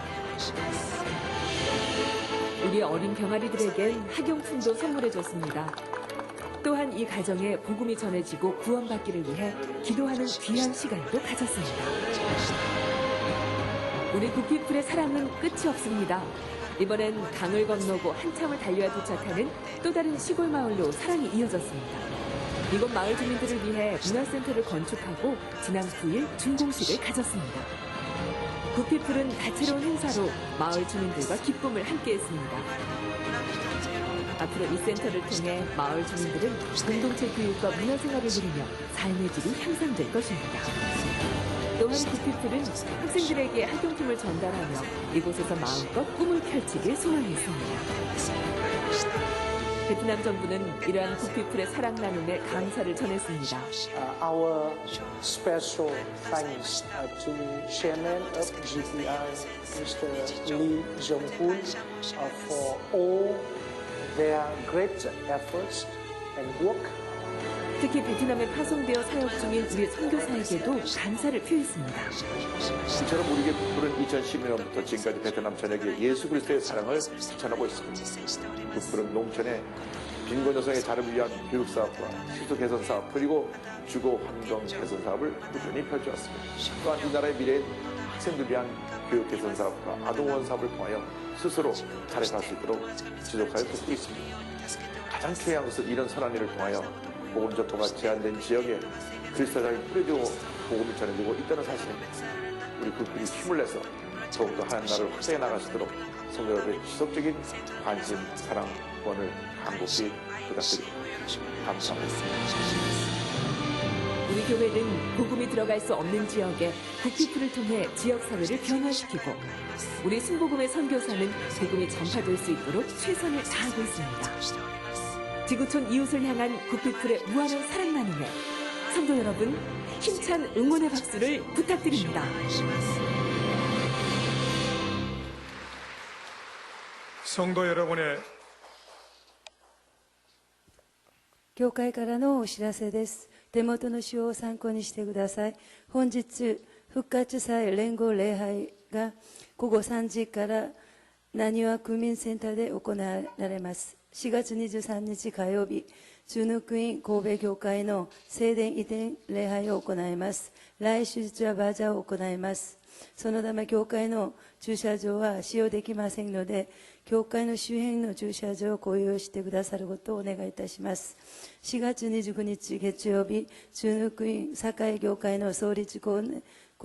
우리 어린 병아리들에겐 학용품도 선물해줬습니다. 또한 이 가정에 복음이 전해지고 구원받기를 위해 기도하는 귀한 시간도 가졌습니다. 우리 구피플의 사랑은 끝이 없습니다. 이번엔 강을 건너고 한참을 달려야 도착하는 또 다른 시골 마을로 사랑이 이어졌습니다. 이곳 마을 주민들을 위해 문화센터를 건축하고 지난 9일 준공식을 가졌습니다. 구피플은 다채로운 행사로 마을 주민들과 기쁨을 함께했습니다. 앞으로 이 센터를 통해 마을 주민들은 공동체 교육과 문화생활을 누리며 삶의 질이 향상될 것입니다. 또한 구피플은 학생들에게 학용품을 전달하며 이곳에서 마음껏 꿈을 펼치길 소망했습니다. 베트남 정부는 이러한 구피플의 사랑 나눔에 감사를 전했습니다. Our special thanks to Chairman of GPI, Mr. Lee Jong-hoon, for all their great efforts and work. 특히 베트남에 파송되어 사역 중인 우리 선교사에게도 감사를 표했습니다. 이처럼 우리 국부는 2012년부터 지금까지 베트남 전역에 예수 그리스도의 사랑을 실천하고 있습니다. 국부는 농촌에 빈곤 여성의 자립을 위한 교육 사업과 시설 개선 사업 그리고 주거 환경 개선 사업을 꾸준히 펼쳐왔습니다. 또한 이 나라의 미래인 학생들 위한 교육 개선 사업과 아동원 사업을 통하여 스스로 자립할 수 있도록 지속하여 돕고 있습니다. 가장 중요한 것은 이런 선한 일을 통하여 복음 전파가 제한된 지역에 그리스도의 사랑이 뿌려지고 복음이 전해지고 있다는 사실입니다. 우리 그들이 힘을 내서 더욱더 하나님 나라를 확장해 나갈 수 있도록 성도 여러분의 지속적인 관심, 사랑, 원을 간곡히 부탁드립니다. 감사합니다. 우리 교회는 복음이 들어갈 수 없는 지역에 국피풀을 통해 지역사회를 변화시키고 우리 순복음의 선교사는 복음이 전파될 수 있도록 최선을 다하고 있습니다. 지구촌 이웃을 향한 국피풀의 무한한 사랑 나눔에 성도 여러분 힘찬 응원의 박수를 부탁드립니다. 성도 여러분의 教会からのお知らせです。手元の詩を参考にしてください。本日、復活祭連合礼拝が午後3時からなにわ区民センターで行われます。4月23日火曜日、中野区員神戸教会の聖殿移転礼拝を行います。来週日はバージャーを行います。そのため教会の駐車場は使用できませんので、教会の周辺の駐車場をご用意してくださることをお願いいたします。4月29日月曜日、中野区員堺教会の創立5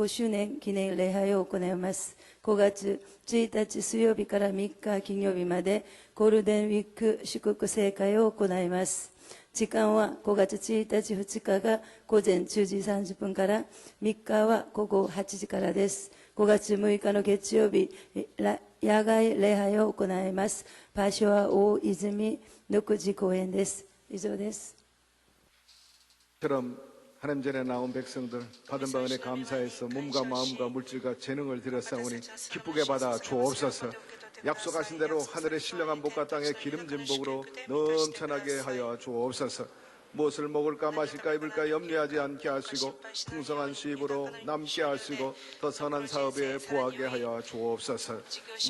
周年記念礼拝を行います。5月1日水曜日から3日金曜日までゴールデンウィーク祝福聖会を行います。時間は5月1日2日が午前10時30分から3日は午後8時からです。5月6日の月曜日、野外礼拝を行います。場所は大泉緑地公園です。以上です。 처럼 하나님 전에 나온 백성들 받은 바 은혜 감사해서 몸과 마음과 물질과 재능을 들여싸우니 기쁘게 받아 주옵소서. 약속하신 대로 하늘의 신령한 복과 땅의 기름진 복으로 넘쳐나게 하여 주옵소서. 무엇을 먹을까 마실까 입을까 염려하지 않게 하시고 풍성한 수입으로 남게 하시고 더 선한 사업에 부하게 하여 주옵소서.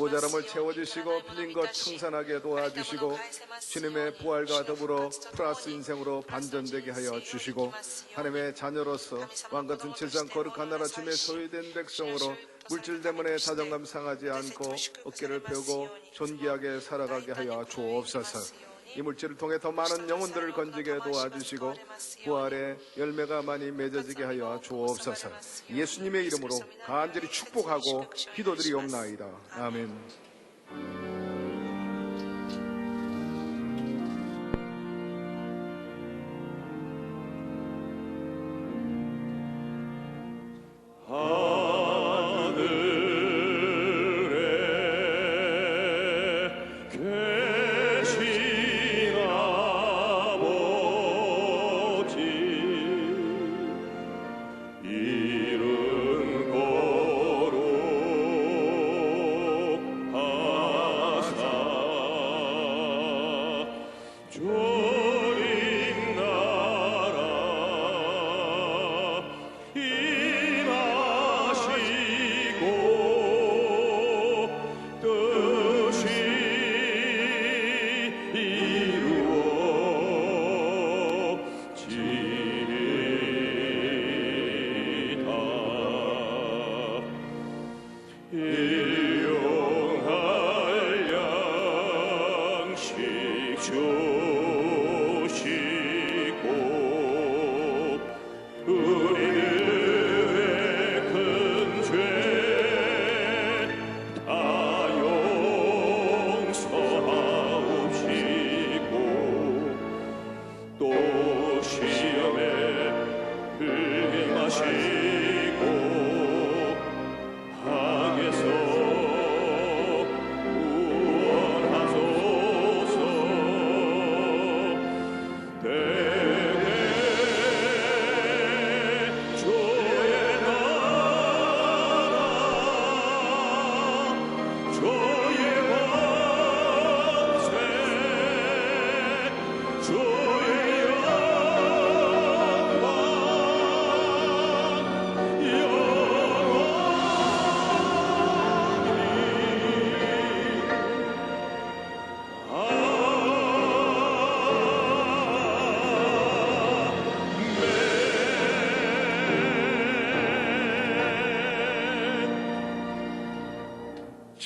모자람을 채워주시고 빌린 것 청산하게 도와주시고 주님의 부활과 더불어 플러스 인생으로 반전되게 하여 주시고 하나님의 자녀로서 왕같은 세상 거룩한 나라 주님의 소유된 백성으로 물질 때문에 자존감 상하지 않고 어깨를 펴고 존귀하게 살아가게 하여 주옵소서. 이 물질을 통해 더 많은 영혼들을 건지게 도와주시고 부활의 열매가 많이 맺어지게 하여 주옵소서. 예수님의 이름으로 간절히 축복하고 기도드리옵나이다. 아멘.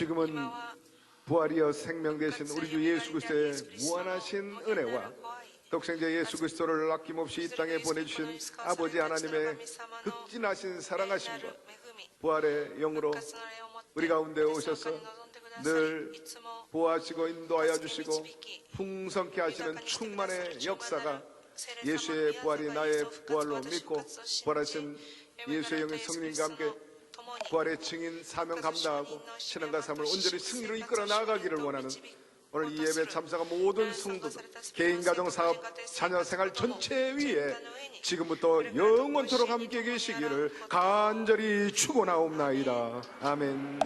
지금은 부활이여 생명 되신 우리 주 예수 그리스도의 무한하신 은혜와 독생자 예수 그리스도를 아낌없이 이 땅에 보내주신 아버지 하나님의 극진하신 사랑하심과 부활의 영으로 우리 가운데 오셔서 늘 보호하시고 인도하여 주시고 풍성케 하시는 충만의 역사가 예수의 부활이 나의 부활로 믿고 부활하신 예수의 영의 성령과 함께 부활의 증인 사명 감당하고 신앙과 삶을 온전히 승리로 이끌어 나아가기를 원하는 오늘 이 예배 참석한 모든 성도들, 개인, 가정, 사업, 자녀 생활 전체 위에 지금부터 영원토록 함께 계시기를 간절히 축원하옵나이다. 아멘.